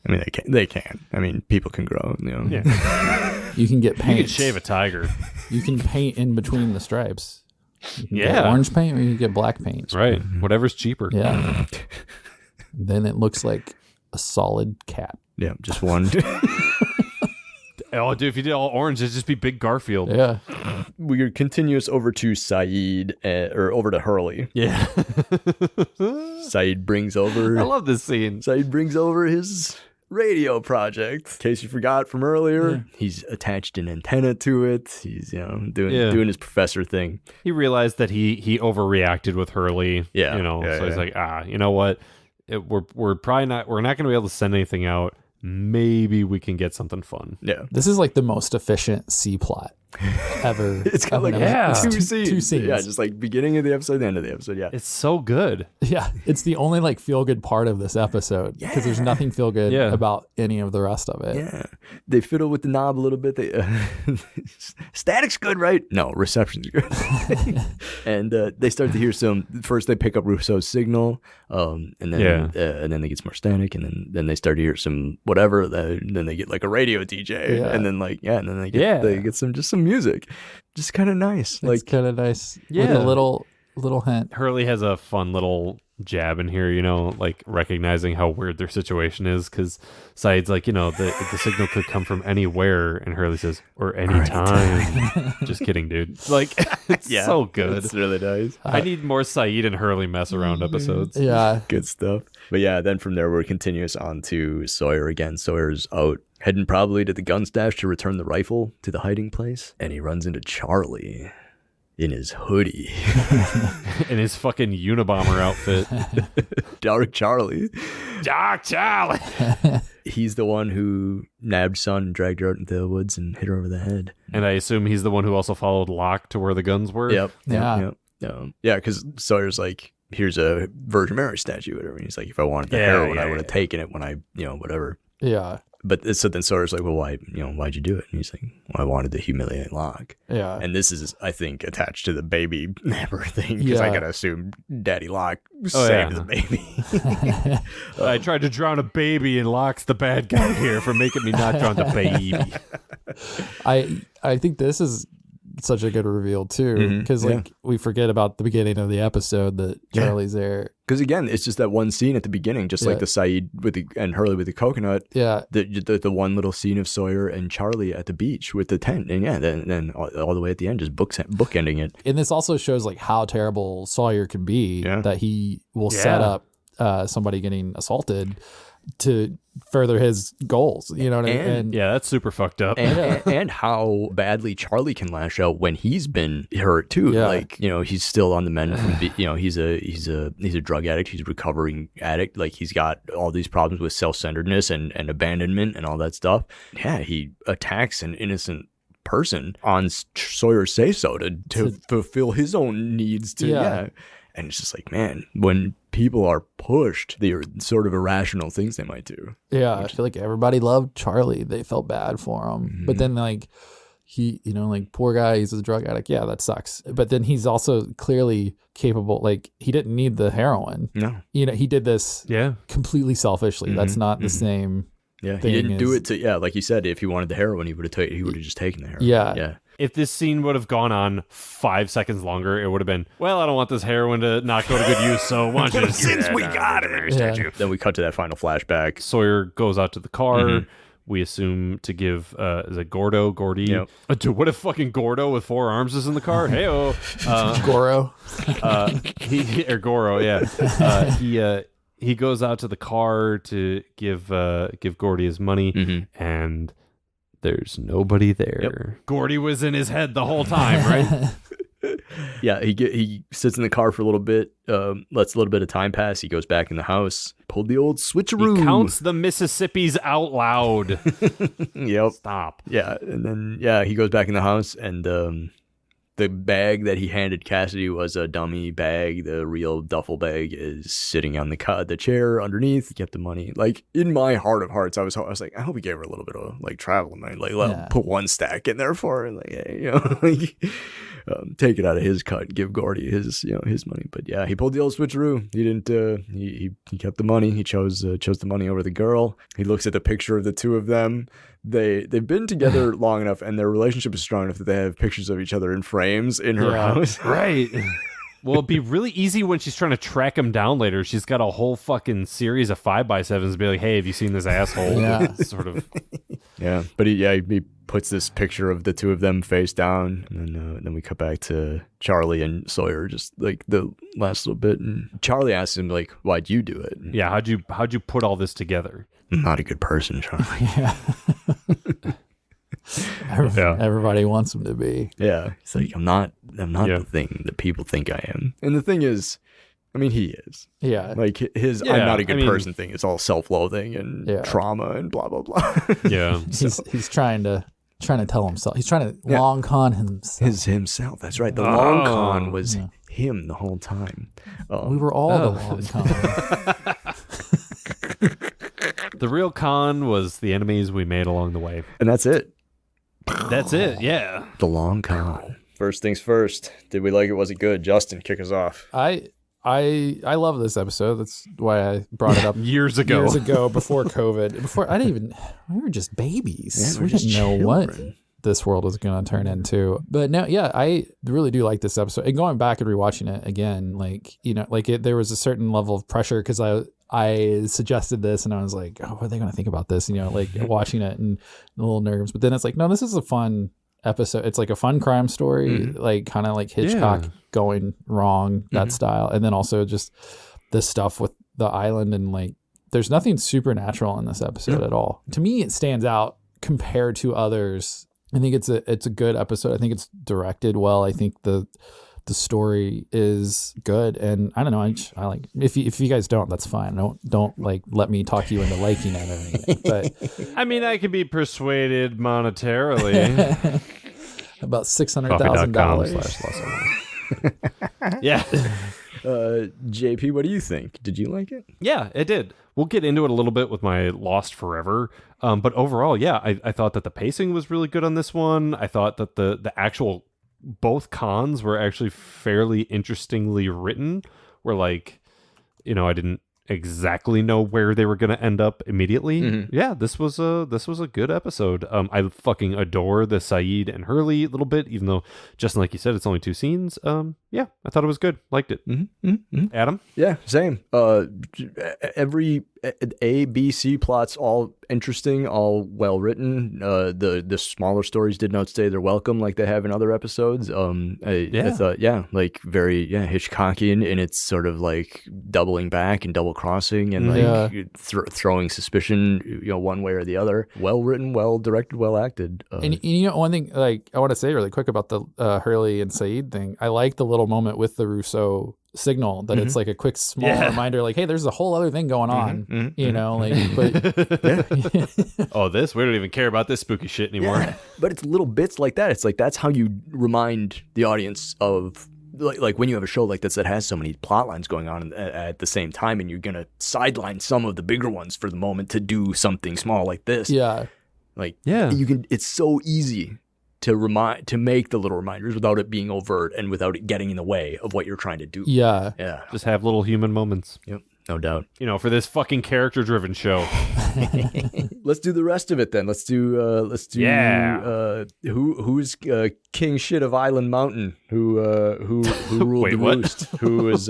I mean, they can. I mean, people can grow, Yeah. You can get paint. You can shave a tiger. You can paint in between the stripes. You can Yeah. get orange paint or you can get black paint. Right. Whatever's cheaper. Yeah. Then it looks like a solid cat. Yeah, just one. Oh, dude, if you did all orange, it'd just be Big Garfield. Yeah. We continue us over to Saeed, or over to Hurley. Yeah. Saeed brings over. I love this scene. Saeed brings over his radio project. In case you forgot from earlier, he's attached an antenna to it. He's doing his professor thing. He realized that he overreacted with Hurley. Yeah. So he's like, you know what? We're not going to be able to send anything out. Maybe we can get something fun. Yeah. This is like the most efficient C plot ever. It's got like two scenes. Yeah, just like beginning of the episode, the end of the episode. Yeah. It's so good. Yeah, it's the only like feel good part of this episode because there's nothing feel good about any of the rest of it. Yeah, they fiddle with the knob a little bit. Static's good, right? No, reception's good. And they start to hear first they pick up Rousseau's signal, and then they get some more static, and then they start to hear some whatever. Then they get like a radio DJ, and then they get some music, just kind of nice. It's kind of nice. With a little hint. Hurley has a fun little jab in here, like recognizing how weird their situation is, because Saeed's like, the signal could come from anywhere, and Hurley says, or anytime. Just kidding, dude. Like, it's so good. It's really nice. I need more Saeed and Hurley mess around episodes. Yeah. Good stuff. But yeah, then from there, we're continuous on to Sawyer again. Sawyer's out, heading probably to the gun stash to return the rifle to the hiding place, and he runs into Charlie in his hoodie. In his fucking Unabomber outfit. Dark Charlie. Dark Charlie. He's the one who nabbed Son and dragged her out into the woods and hit her over the head. And I assume he's the one who also followed Locke to where the guns were? Yep. Yeah. Yeah, because Sawyer's like, here's a Virgin Mary statue, whatever. And he's like, if I wanted the heroin, I would have taken it when I, whatever. Yeah. But so then Sawyer's like, well, why'd you do it? And he's like, well, I wanted to humiliate Locke. Yeah. And this is, I think, attached to the baby nabber thing, because I gotta assume Daddy Locke saved his baby. I tried to drown a baby, and Locke's the bad guy here for making me not drown the baby. I think this is such a good reveal too, because we forget about the beginning of the episode that Charlie's there. Because again, it's just that one scene at the beginning, just like the Saeed and Hurley with the coconut. Yeah, the one little scene of Sawyer and Charlie at the beach with the tent, and then all the way at the end, just bookending it. And this also shows like how terrible Sawyer can be. That he will set up somebody getting assaulted to further his goals, you know what I mean? Yeah, that's super fucked up. And how badly Charlie can lash out when he's been hurt too. Yeah. Like, he's still on the mend from he's a drug addict, he's a recovering addict. Like, he's got all these problems with self-centeredness and abandonment and all that stuff. Yeah, he attacks an innocent person on Sawyer's say-so to fulfill his own needs And it's just like, man, when people are pushed, they are sort of irrational things they might do. Yeah, I feel like everybody loved Charlie. They felt bad for him. But then, like, he, poor guy, he's a drug addict. Yeah, that sucks. But then he's also clearly capable. Like, he didn't need the heroin. No. He did this completely selfishly. That's not the same. Yeah, he didn't do it to, like you said, if he wanted the heroin, he would have just taken the heroin. Yeah. If this scene would have gone on 5 seconds longer, it would have been, well, I don't want this heroin to not go to good use, so why don't you just since we got it. Then we cut to that final flashback. Sawyer goes out to the car we assume to give is it Gordy? Yep. Dude, what if fucking Gordo with 4 arms is in the car? Hey-oh. Goro. Goro, yeah. He goes out to the car to give Gordy his money, and there's nobody there. Yep. Gordy was in his head the whole time, right? Yeah, he sits in the car for a little bit, lets a little bit of time pass. He goes back in the house, pulled the old switcheroo. He counts the Mississippis out loud. Yep. Stop. Yeah, and then he goes back in the house, and the bag that he handed Cassidy was a dummy bag. The real duffel bag is sitting on the chair underneath. He kept the money. Like, in my heart of hearts, I was like, I hope he gave her a little bit of like travel money. Like, put 1 stack in there for her. Like, hey, like, take it out of his cut. Give Gordy his money. But yeah, he pulled the old switcheroo. He didn't. He kept the money. He chose the money over the girl. He looks at the picture of the two of them. They've been together long enough, and their relationship is strong enough that they have pictures of each other in frames in her house. Right. Well, it'd be really easy when she's trying to track him down later. She's got a whole fucking series of 5x7s to be like, hey, have you seen this asshole? Yeah. Sort of. Yeah, but he puts this picture of the two of them face down, and then we cut back to Charlie and Sawyer, just like the last little bit. And Charlie asks him, like, why'd you do it? Yeah, how'd you put all this together? I'm not a good person, Charlie. Yeah. Everybody wants him to be. Yeah, he's like, I'm not the thing that people think I am. And the thing is, I mean, he is. Yeah. Like his I'm not a good person thing is all self-loathing and trauma and blah blah blah. Yeah. He's trying to tell himself. He's trying to long con himself. Himself. That's right. The long con was him the whole time. We were all the long con. The real con was the enemies we made along the way. And that's it. That's it, yeah. The long con. First things first. Did we like it? Was it good? Justin, kick us off. I love this episode. That's why I brought it up years ago before COVID. We were just babies. Yeah, we didn't know children. what this world was going to turn into. But no, yeah, I really do like this episode. And going back and rewatching it again, there was a certain level of pressure because I suggested this and I was like, oh, what are they going to think about this? Watching it and a little nerves. But then it's like, no, this is a fun episode. It's like a fun crime story, like kind of like Hitchcock going wrong, that style. And then also just the stuff with the island and like, there's nothing supernatural in this episode at all. To me, it stands out compared to others. I think it's a good episode. I think it's directed well. I think the story is good, and I don't know. I like if you guys don't, that's fine. Don't like let me talk you into liking it or anything. But I mean, I could be persuaded monetarily. About $600,000. Yeah. JP, what do you think? Did you like it? Yeah, it did. We'll get into it a little bit with my Lost Forever. But overall, yeah, I thought that the pacing was really good on this one. I thought that the actual both cons were actually fairly interestingly written, where like, I didn't exactly know where they were going to end up immediately. Yeah, this was a good episode. I fucking adore the Saeed and Hurley a little bit, even though Justin, like you said, it's only 2 scenes. Yeah, I thought it was good. Liked it. Adam? Yeah, same. Every A, B, C plots all interesting, all well written. The smaller stories did not stay their welcome like they have in other episodes. I thought, like very Hitchcockian in its sort of like doubling back and double crossing and like throwing suspicion, one way or the other. Well written, well directed, well acted. And one thing like I want to say really quick about the Hurley and Saeed thing. I like the little moment with the Rousseau signal that it's like a quick small reminder, like, hey, there's a whole other thing going on, but we don't even care about this spooky shit anymore. But it's little bits like that. It's like that's how you remind the audience of like when you have a show like this that has so many plot lines going on at the same time, and you're gonna sideline some of the bigger ones for the moment to do something small like this. You can. It's so easy to make the little reminders without it being overt and without it getting in the way of what you're trying to do. Yeah. Just have little human moments. Yep. No doubt. For this fucking character-driven show. Let's do the rest of it then. Let's do who's king shit of Island Mountain? Who ruled Wait, the what? roost? Who is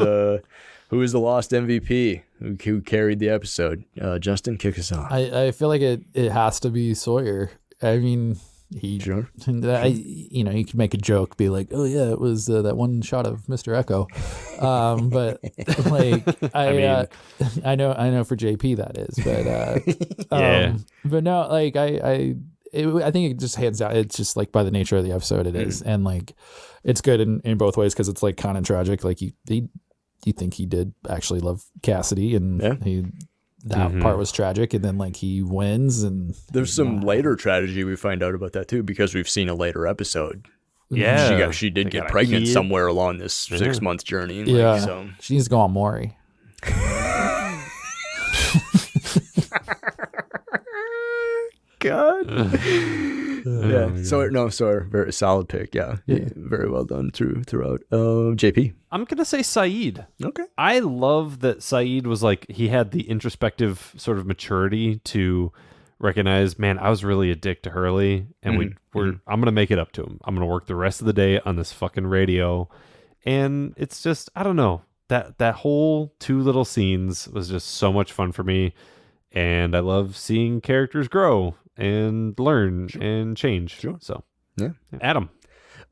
Who is the lost MVP? Who carried the episode? Justin, kick us off. I feel like it has to be Sawyer. I mean, you could make a joke, be like, "Oh yeah, it was that one shot of Mr. Echo," but like I know for JP that is, but Yeah. But no, like I think it just hands down. It's just like by the nature of the episode, it is, and like it's good in both ways because it's like kind of tragic. Like you think he did actually love Cassidy, and that part was tragic, and then like he wins, and there's some later tragedy we find out about that too because we've seen a later episode. Yeah, she did They get got a pregnant kid. somewhere along this 6 month journey. And yeah, like, so. she needs to go on Maury. God. Yeah. Sawyer, very solid pick. Yeah. Very well done throughout. JP. I'm gonna say Saeed. Okay. I love that Saeed was like he had the introspective sort of maturity to recognize, man, I was really a dick to Hurley, and I'm gonna make it up to him. I'm gonna work the rest of the day on this fucking radio, and it's just I don't know that whole 2 little scenes was just so much fun for me, and I love seeing characters grow and learn and change. Sure. So yeah, Adam.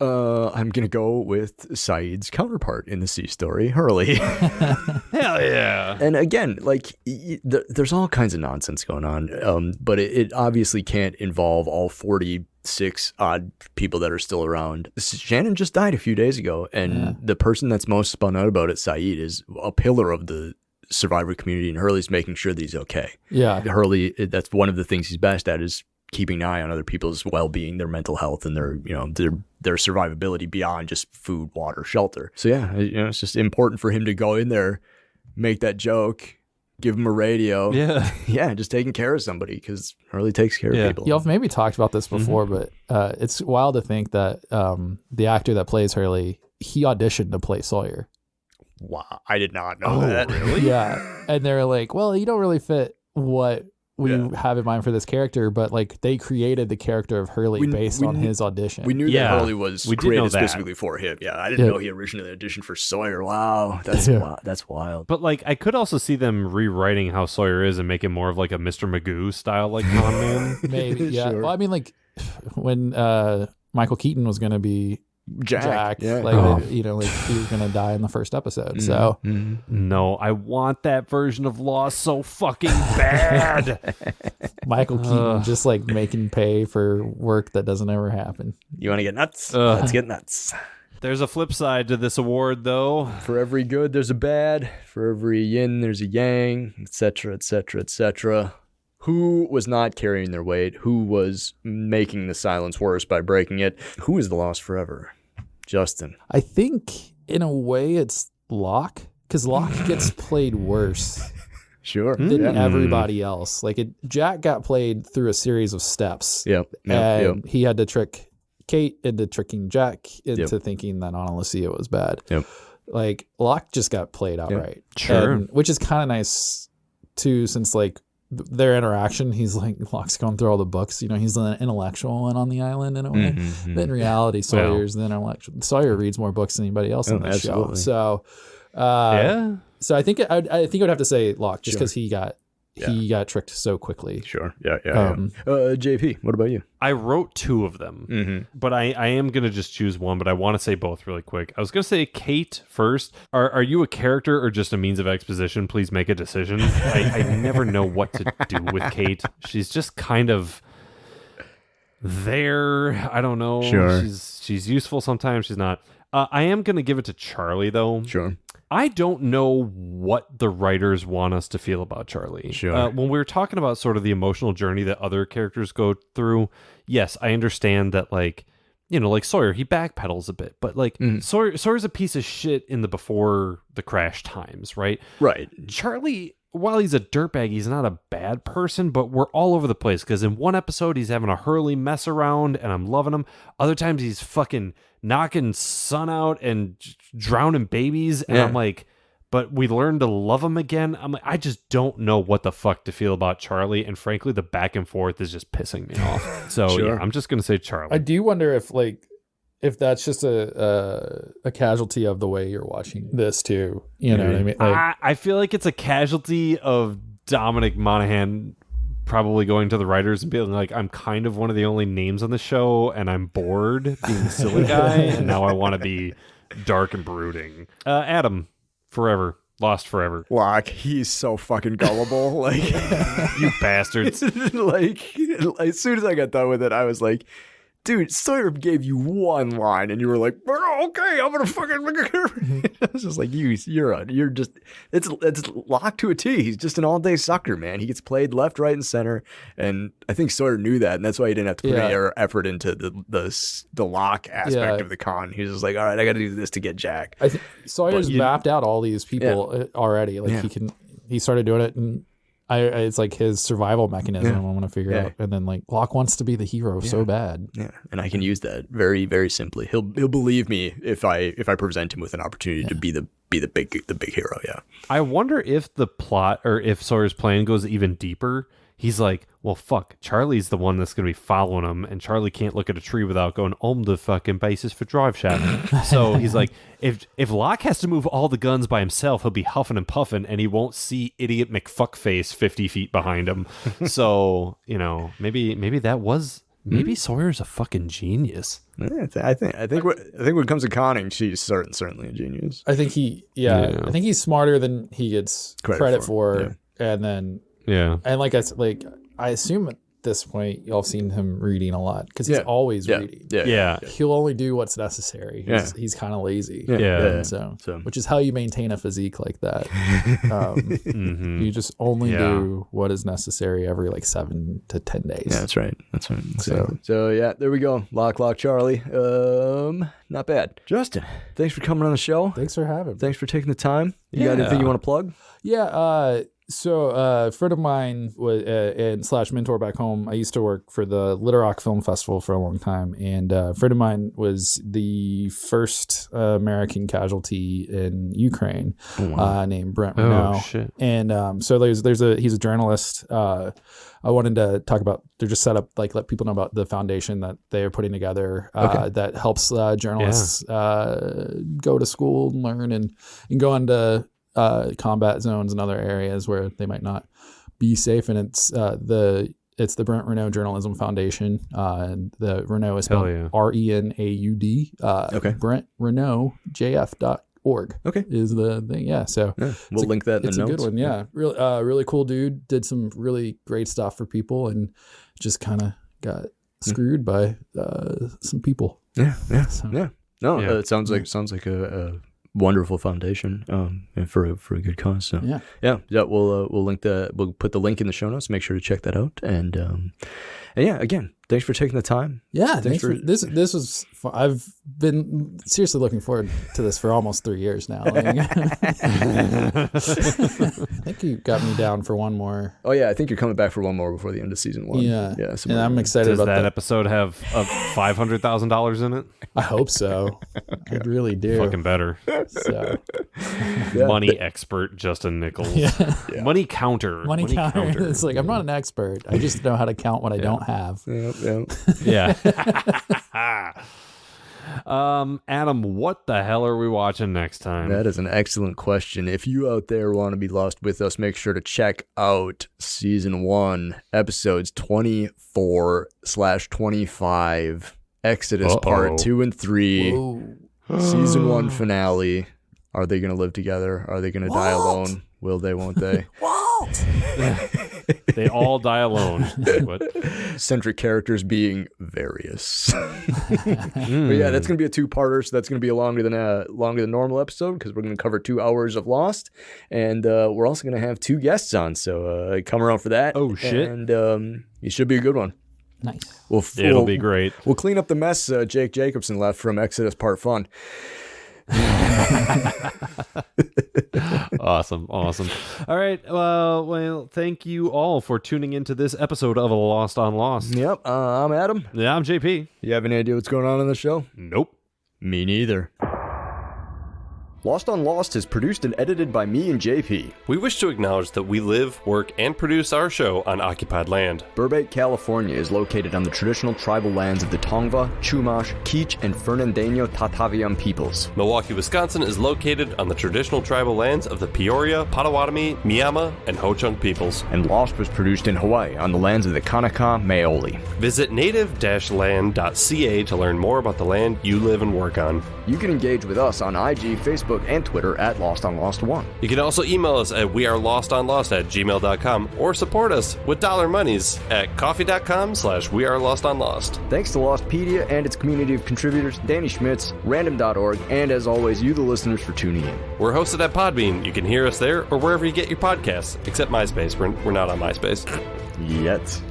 I'm gonna go with Saeed's counterpart in the C story, Hurley. Hell yeah. And again, like there's all kinds of nonsense going on, but it obviously can't involve all 46 odd people that are still around. Shannon just died a few days ago, and the person that's most spun out about it, Saeed, is a pillar of the survivor community, and Hurley's making sure that he's okay. Yeah, Hurley, that's one of the things he's best at is keeping an eye on other people's well-being, their mental health, and their survivability beyond just food, water, shelter. So yeah, it's just important for him to go in there, make that joke, give him a radio. Yeah, just taking care of somebody because Hurley takes care of people. Y'all have maybe talked about this before, but it's wild to think that the actor that plays Hurley, he auditioned to play Sawyer. Wow, I did not know that. Really? Yeah, and they're like, well, you don't really fit what we have in mind for this character, but like they created the charter of Hurley based on his audition. We knew that Hurley was we created specifically for him. Yeah, I didn't know he originally auditioned for Sawyer. Wow, that's wild. But like, I could also see them rewriting how Sawyer is and make him more of like a Mr. Magoo style, like con man. Maybe, yeah. Sure. Well, I mean, like when Michael Keaton was going to be Jack, yeah. like he was going to die in the first episode. So No, I want that version of Lost so fucking bad. Michael Keaton just like making pay for work that doesn't ever happen. You want to get nuts? Let's get nuts. There's a flip side to this award, though. For every good, there's a bad. For every yin, there's a yang, etc., etc., etc. Who was not carrying their weight? Who was making the silence worse by breaking it? Who is the lost forever? Justin. I think in a way it's Locke, because Locke gets played worse Sure. than everybody else. Like Jack got played through a series of steps. And he had to trick Kate into tricking Jack into thinking that Ana Lucia was bad. Like Locke just got played outright. Sure. Which is kind of nice too, since like their interaction, he's like Locke's going through all the books. He's an intellectual one on the island in a way. But in reality, Sawyer's the intellectual. Sawyer reads more books than anybody else on the show. So so I think I would have to say Locke just because he got tricked so quickly. Sure. Yeah. JP, what about you? I wrote 2 of them, but I am going to just choose one, but I want to say both really quick. I was going to say Kate first. Are you a character or just a means of exposition? Please make a decision. I never know what to do with Kate. She's just kind of there. I don't know. Sure. She's useful sometimes. She's not. I am going to give it to Charlie, though. Sure. I don't know what the writers want us to feel about Charlie. Sure. When we were talking about sort of the emotional journey that other characters go through, yes, I understand that, like, like Sawyer, he backpedals a bit, but like Sawyer's a piece of shit in the before the crash times, right? Right. Charlie, while he's a dirtbag, he's not a bad person, but we're all over the place because in one episode he's having a Hurley mess around and I'm loving him. Other times he's fucking knocking sun out and drowning babies, and I'm like, but we learned to love him again. I'm like, I just don't know what the fuck to feel about Charlie, and frankly the back and forth is just pissing me off. So Sure. I'm just gonna say Charlie. I do wonder if like if that's just a casualty of the way you're watching this too. You know what I mean? Like, I feel like it's a casualty of Dominic Monaghan probably going to the writers and being like, I'm kind of one of the only names on the show, and I'm bored being the silly guy, and now I want to be dark and brooding. Adam, forever. Lost forever. Locke, he's so fucking gullible. Like, you bastards. Like, as soon as I got done with it, I was like, dude, Sawyer gave you one line, and you were like, oh, okay, I'm gonna fucking. I was just like, you're just, it's Locke to a T. He's just an all day sucker, man. He gets played left, right, and center, and I think Sawyer knew that, and that's why he didn't have to put any effort into the Locke aspect of the con. He was just like, all right, I got to do this to get Jack. I think Sawyer's mapped out all these people already. Like he started doing it, and it's like his survival mechanism. I want to figure out, and then like Locke wants to be the hero so bad. Yeah, and I can use that very, very simply. He'll believe me if I present him with an opportunity to be the big hero. Yeah. I wonder if the plot or if Sawyer's plan goes even deeper. He's like, well, fuck, Charlie's the one that's going to be following him, and Charlie can't look at a tree without going, the fucking basis for drive shaft. So he's like, if Locke has to move all the guns by himself, he'll be huffing and puffing, and he won't see idiot McFuckface 50 feet behind him. So, maybe that was... Maybe Sawyer's a fucking genius. Yeah, I think when it comes to conning, she's certainly a genius. I think I think he's smarter than he gets credit for. And then... Yeah, and like I assume at this point y'all have seen him reading a lot because he's always reading. Yeah, he'll only do what's necessary. He's kind of lazy. So which is how you maintain a physique like that. You just only do what is necessary every like 7 to 10 days. Yeah, that's right. So yeah, there we go. Lock Charlie. Not bad. Justin, thanks for coming on the show. Thanks for having me. Thanks for taking the time. You got anything you want to plug? Yeah. So a friend of mine was and / mentor back home. I used to work for the Little Rock Film Festival for a long time, and a friend of mine was the first American casualty in Ukraine, named Brent Renaud. Oh shit! And so he's a journalist. I wanted to talk about. They're just set up let people know about the foundation that they are putting together that helps journalists go to school and learn and go into combat zones and other areas where they might not be safe, and it's the Brent Renaud Journalism Foundation, and the Renaud is spelled RENAUD. Brent Renaud JF.org. Is the thing. So we'll link that in the notes. It's a good one. Yeah, really cool dude. Did some really great stuff for people, and just kind of got screwed by some people. No, it sounds like a wonderful foundation, and for a good cause. So we'll link we'll put the link in the show notes. Make sure to check that out. And again, thanks for taking the time. Yeah, thanks for this. This was fun. I've been seriously looking forward to this for almost 3 years now. I think you got me down for one more. Oh yeah, I think you're coming back for one more before the end of season 1. Yeah. And I'm excited about that. Does that episode have $500,000 in it? I hope so. I really do. Fucking better. So. Money expert Jusin Nickels. Money counter. Money counter. It's like, I'm not an expert. I just know how to count what I don't have. Yeah. Adam, what the hell are we watching next time? That is an excellent question. If you out there want to be lost with us, make sure to check out season 1, episodes 24/25, Exodus part 2 and 3. Whoa. Season 1 finale. Are they going to live together? Are they going to die alone? Will they, won't they? Walt! They all die alone. What? Centric characters being various. But yeah, that's going to be a 2-parter, so that's going to be a longer than normal episode because we're going to cover 2 hours of Lost, and we're also going to have 2 guests on, so come around for that. Oh, shit. And it should be a good one. Nice. It'll be great. We'll clean up the mess Jake Jacobson left from Exodus Part Fun. Awesome. All right. Well, thank you all for tuning into this episode of Lost on Lost. Yep. I'm Adam. Yeah, I'm JP. You have any idea what's going on in the show? Nope. Me neither. Lost on Lost is produced and edited by me and JP. We wish to acknowledge that we live, work, and produce our show on occupied land. Burbank, California is located on the traditional tribal lands of the Tongva, Chumash, Kizh, and Fernandino Tataviam peoples. Milwaukee, Wisconsin is located on the traditional tribal lands of the Peoria, Potawatomi, Miama, and Ho-Chunk peoples. And Lost was produced in Hawaii on the lands of the Kanaka Maoli. Visit native-land.ca to learn more about the land you live and work on. You can engage with us on IG, Facebook, and Twitter at Lost on Lost 1. You can also email us at wearelostonlost@gmail.com or support us with dollar monies at coffee.com/wearelostonlost. Thanks to Lostpedia and its community of contributors, Danny Schmitz, random.org, and as always, you the listeners for tuning in. We're hosted at Podbean. You can hear us there or wherever you get your podcasts, except MySpace. We're not on MySpace. Yet.